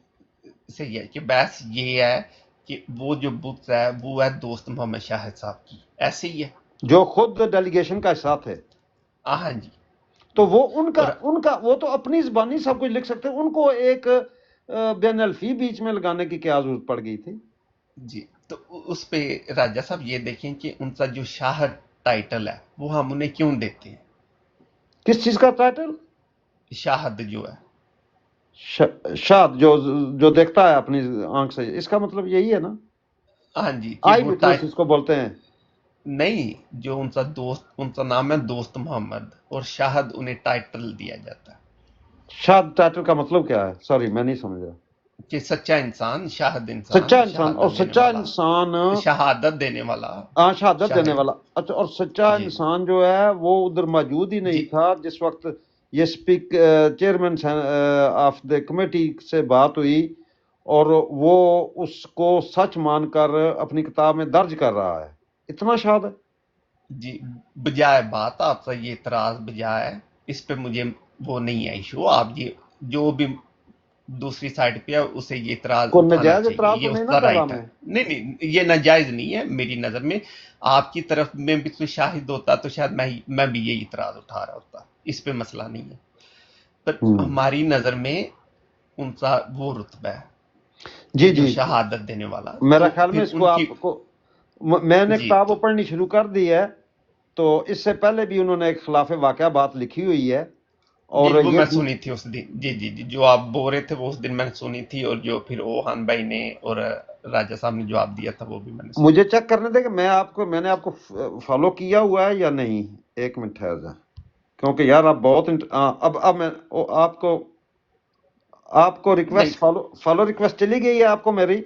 صحیح ہے کہ بحث یہ ہے کہ وہ جو بت ہے وہ ہے دوست محمد شاہد صاحب کی, ایسے ہی ہے جو خود ڈیلیگیشن کا ساتھ ہے. ہاں جی, تو وہ ان کا وہ تو اپنی زبانی سب کچھ لکھ سکتے, ان کو ایک بین الفی بیچ میں لگانے کی کیا ضرورت پڑ گئی تھی؟ جی تو اس پہ راجہ صاحب یہ دیکھیں کہ ان کا جو شاہد ٹائٹل ہے وہ ہم انہیں کیوں دیتے ہیں؟ کس چیز کا ٹائٹل؟ شاہد جو ہے, شاہد جو دیکھتا ہے اپنی آنکھ سے, اس کا مطلب یہی ہے نا. ہاں جی, آئی وٹنس اس کو بولتے ہیں. نہیں, جو ان کا دوست, ان کا نام ہے دوست محمد, اور شاہد انہیں ٹائٹل دیا جاتا ہے. شاہد ٹائٹل کا مطلب کیا ہے؟ سوری میں نہیں سمجھ رہا. کہ سچا انسان, شاہد انسان, سچا انسان, اور سچا انسان شہادت دینے والا. ہاں, شہادت دینے والا. اچھا, اور سچا انسان جو ہے وہ ادھر موجود ہی نہیں تھا جس وقت یہ چیئرمین آف دا کمیٹی سے بات ہوئی, اور وہ اس کو سچ مان کر اپنی کتاب میں درج کر رہا ہے. اتنا شاد ہے جی. بجائے بات آپ کا یہ اعتراض بجائے, اس پہ مجھے وہ نہیں ہے ایشو. آپ یہ جو بھی دوسری سائڈ پہ ہے اسے یہ اعتراض اٹھانا چاہیے, یہ اس کا رائٹ ہے. نہیں یہ ناجائز نہیں ہے میری نظر میں. آپ کی طرف میں بھی کوئی شاہد ہوتا تو شاید میں بھی یہی اعتراض اٹھا رہا ہوتا, اس پہ مسئلہ نہیں ہے. پر ہماری نظر میں ان کا وہ رتبہ ہے جی شہادت دینے والا. میرا خیال میں اس کو آپ کو میں نے کتاب پڑھنی شروع کر دی ہے, تو اس سے پہلے بھی انہوں نے ایک خلاف واقعہ بات لکھی ہوئی ہے, اور وہ میں سنی تھی اس دن. جی جو آپ بول رہے تھے وہ اس دن میں نے سنی تھی, اور جو پھر اوہان بھائی نے اور راجہ صاحب نے جواب دیا تھا وہ بھی میں نے سنی. مجھے چیک کرنے دے کہ میں نے آپ کو فالو کیا ہوا ہے یا نہیں. ایک منٹ ہے کیونکہ یار آپ بہت اب میں آپ کو ریکویسٹ فالو ریکویسٹ چلی گئی ہے آپ کو میری؟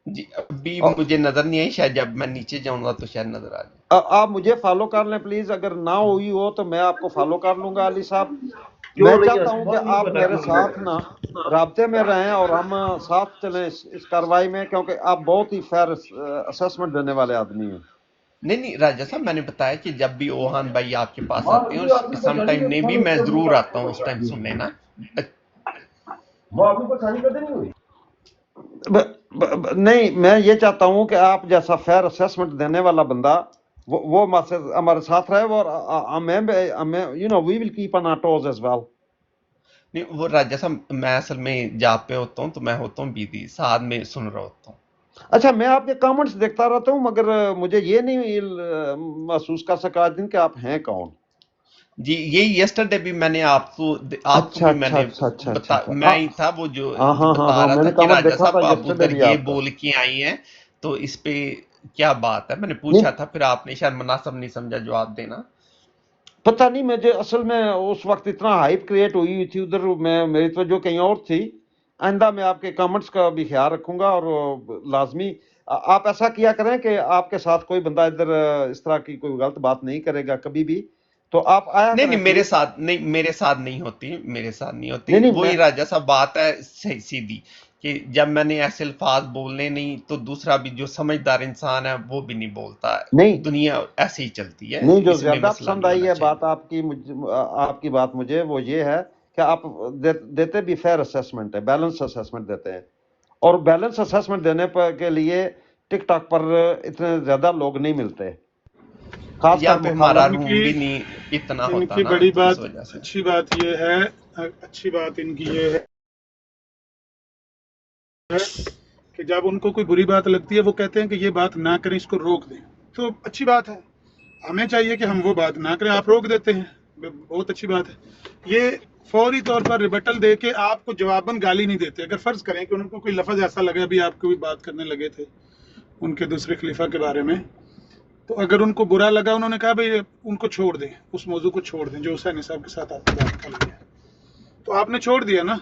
جی ابھی مجھے نظر نہیں آئی, شاید جب میں نیچے جاؤں گا تو شاید نظر آ جائے. آپ مجھے فالو کر لیں پلیز, اگر نہ ہوئی ہو تو میں آپ کو فالو کر لوں گا. علی صاحب میں چاہتا ہوں کہ آپ میرے ساتھ نا رابطے میں رہیں اور ہم ساتھ چلیں اس کارروائی میں, کیونکہ آپ بہت ہی فیئر اسسمنٹ دینے والے آدمی ہیں. نہیں راجہ صاحب, میں نے بتایا کہ جب بھی اوہان بھائی آپ کے پاس آتے ہیں, اور سم ٹائم نہیں بھی میں ضرور آتا ہوں اس ٹائم سننے نا. نہیں, میں یہ چاہتا ہوں کہ آپ جیسا فیئر اسسمنٹ دینے والا بندہ وہ ہمارے ساتھ رہے, اور we will keep on our toes as well. نہیں وہ راجہ صاحب میں اصل میں جاب پہ ہوتا ہوں تو میں ہوتا ہوں بیدی, ساتھ میں سن رہا ہوتا ہوں. اچھا, میں آپ کے کامنٹس دیکھتا رہتا ہوں, مگر مجھے یہ نہیں محسوس کر سکا دن کہ آپ ہیں کون. جی یہی یسٹرڈے بھی میں نے آپ کو میں ہی تھا وہ جو بتا رہا تھا کہ راجہ صاحب آپ ادھر یہ بول کے آئی ہیں, تو اس پہ کیا بات ہے. میں نے پوچھا تھا, پھر آپ نے شاید مناسب نہیں سمجھا جواب دینا. پتہ نہیں, مجھے اصل میں اس وقت اتنا ہائپ کریٹ ہوئی تھی ادھر, میری توجہ کہیں اور تھی. آئندہ میں آپ کے کامنٹس کا بھی خیال رکھوں گا, اور لازمی آپ ایسا کیا کریں کہ آپ کے ساتھ کوئی بندہ ادھر اس طرح کی کوئی غلط بات نہیں کرے گا کبھی بھی، تو آپ آیا نہیں کریں نہیں میرے ساتھ نہیں ہوتی نہیں وہی راجہ صاحب بات ہے سیدھی کہ جب میں نے ایسے الفاظ بولنے نہیں تو دوسرا بھی جو سمجھدار انسان ہے وہ بھی نہیں بولتا ہے، نہیں دنیا ایسے ہی چلتی ہے، نہیں، جو اس میں زیادہ مسئلہ پسند نہیں آئی ہونا ہے چاہیے۔ بات آپ کی بات مجھے وہ یہ ہے کہ آپ دیتے بھی فیئر اسیسمنٹ ہے، بیلنس اسیسمنٹ دیتے ہیں، اور بیلنس اسیسمنٹ دینے کے لیے ٹک ٹاک پر اتنے زیادہ لوگ نہیں ملتے، خاص یہاں کر پہ ہمارا مخالف۔ روم بھی نہیں اتنا ان ہوتا کی نا، بڑی تو اس بات، وجہ سے اچھی بات یہ ہے، اچھی بات ان کی یہ ہے کہ جب ان کو کوئی بری بات لگتی ہے وہ کہتے ہیں کہ یہ بات نہ کریں، اس کو روک دیں، تو اچھی بات ہے۔ ہمیں چاہیے کہ ہم وہ بات نہ کریں، آپ روک دیتے ہیں، بہت اچھی بات ہے۔ یہ فوری طور پر ریبٹل دے کے آپ کو جواباً گالی نہیں دیتے۔ اگر فرض کریں کہ ان کو کوئی لفظ ایسا لگا، ابھی آپ کوئی بات کرنے لگے تھے ان کے دوسرے خلیفہ کے بارے میں، تو اگر ان کو برا لگا، انہوں نے کہا بھائی ان کو چھوڑ دیں، اس موضوع کو چھوڑ دیں جو حسین صاحب کے ساتھ آپ کی بات کر رہی ہے، تو آپ نے چھوڑ دیا نا۔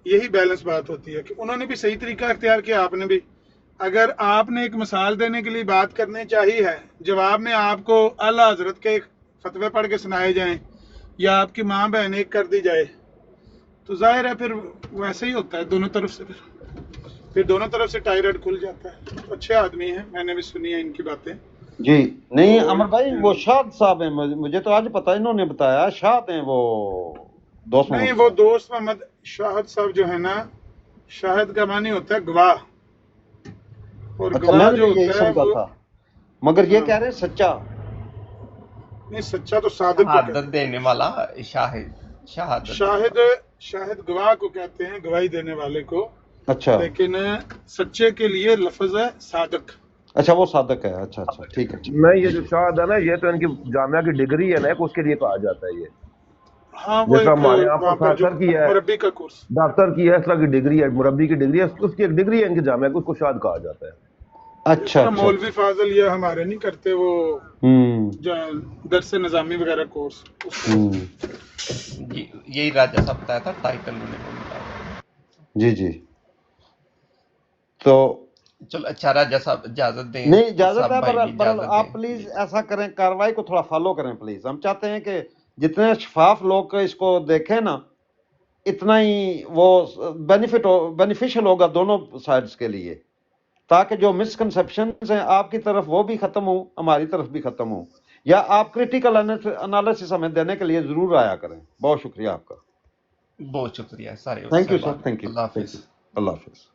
یہی بیلنس بات ہوتی ہے کہ انہوں نے بھی صحیح طریقہ اختیار کیا، آپ نے بھی۔ اگر آپ نے ایک مثال دینے کے لیے بات کرنی چاہیے ہے، جواب میں آپ کو اعلیٰ حضرت کے فتوے پڑھ کے سنائے جائیں یا آپ کی ماں بہن ایک کر دی جائے، تو ظاہر ہے پھر ویسے ہی ہوتا ہے دونوں طرف سے، پھر دونوں طرف سے ٹائرڈ کھل جاتا ہے۔ اچھے آدمی ہیں، میں نے بھی سنی ہے ان کی باتیں۔ جی نہیں امر بھائی، وہ شاہد صاحب ہیں، مجھے تو آج پتا انہوں نے بتایا شاہد ہیں وہ دوست نہیں، محمد وہ صاحب۔ دوست محمد شاہد صاحب جو ہے نا، شاہد کا معنی ہوتا ہے گواہ، اور اچھا، میں گواہ نے جو بھی یہی ہوتا ہے سمجھا وہ، تھا، مگر یہ ہاں کہہ رہے ہیں سچا۔ نہیں، سچا تو صادق کو کہتے شہادت دینے والا شہادت دینے شاہد، والا۔ شاہد گواہ کو کہتے ہیں، گواہی دینے والے کو، اچھا لیکن سچے کے لیے لفظ ہے صادق۔ اچھا، وہ صادق ہے، اچھا اچھا، ٹھیک ہے ٹھیک ہے۔ نہیں، یہ جو شاہد ہے نا، یہ تو ان کی جامعہ کی ڈگری ہے نا، اس کے لیے کہا جاتا ہے۔ یہ ہاں، وہ جیسا ایک ہمارے یہاں وہاں پر جو پروفیسر کی ہے، مربی کا کورس۔ ڈاکٹر کی ہے، اس طرح کی ڈگری ہے، مربی کی ڈگری ہے، اس کی ایک ڈگری ہے ان کی جامعہ کی، اس کو شاہد کہا جاتا ہے۔ جس اچھا طرح اچھا مولوی اچھا، فاضل یہ ہمارے نہیں کرتے وہ درس نظامی وغیرہ کورس، اس طرح۔ یہی راجہ صاحب بتایا تھا، ٹائٹل انہیں کو ملا ہوا۔ جی جی، تو چلو اچھا راجہ صاحب اجازت دیں، نہیں اجازت صاحب ہے، بھائی بھی پر اجازت آپ دیں پلیز پلیز۔ ایسا کریں، کاروائی کو تھوڑا فالو کریں پلیز۔ ہم چاہتے ہیں کہ جتنے شفاف لوگ اس کو دیکھیں نا، اتنا ہی وہ بینیفیشل ہوگا دونوں سائڈز کے لیے، تاکہ جو مسکنسیپشنز ہیں آپ کی طرف وہ بھی ختم ہوں، ہماری طرف بھی ختم ہوں، یا آپ کریٹیکل انالیسس ہمیں دینے کے لیے ضرور آیا کریں۔ بہت شکریہ آپ کا، بہت شکریہ سارے تھینک یو سر، صاحبان، thank you, Allah thank you, حافظ۔ اللہ حافظ۔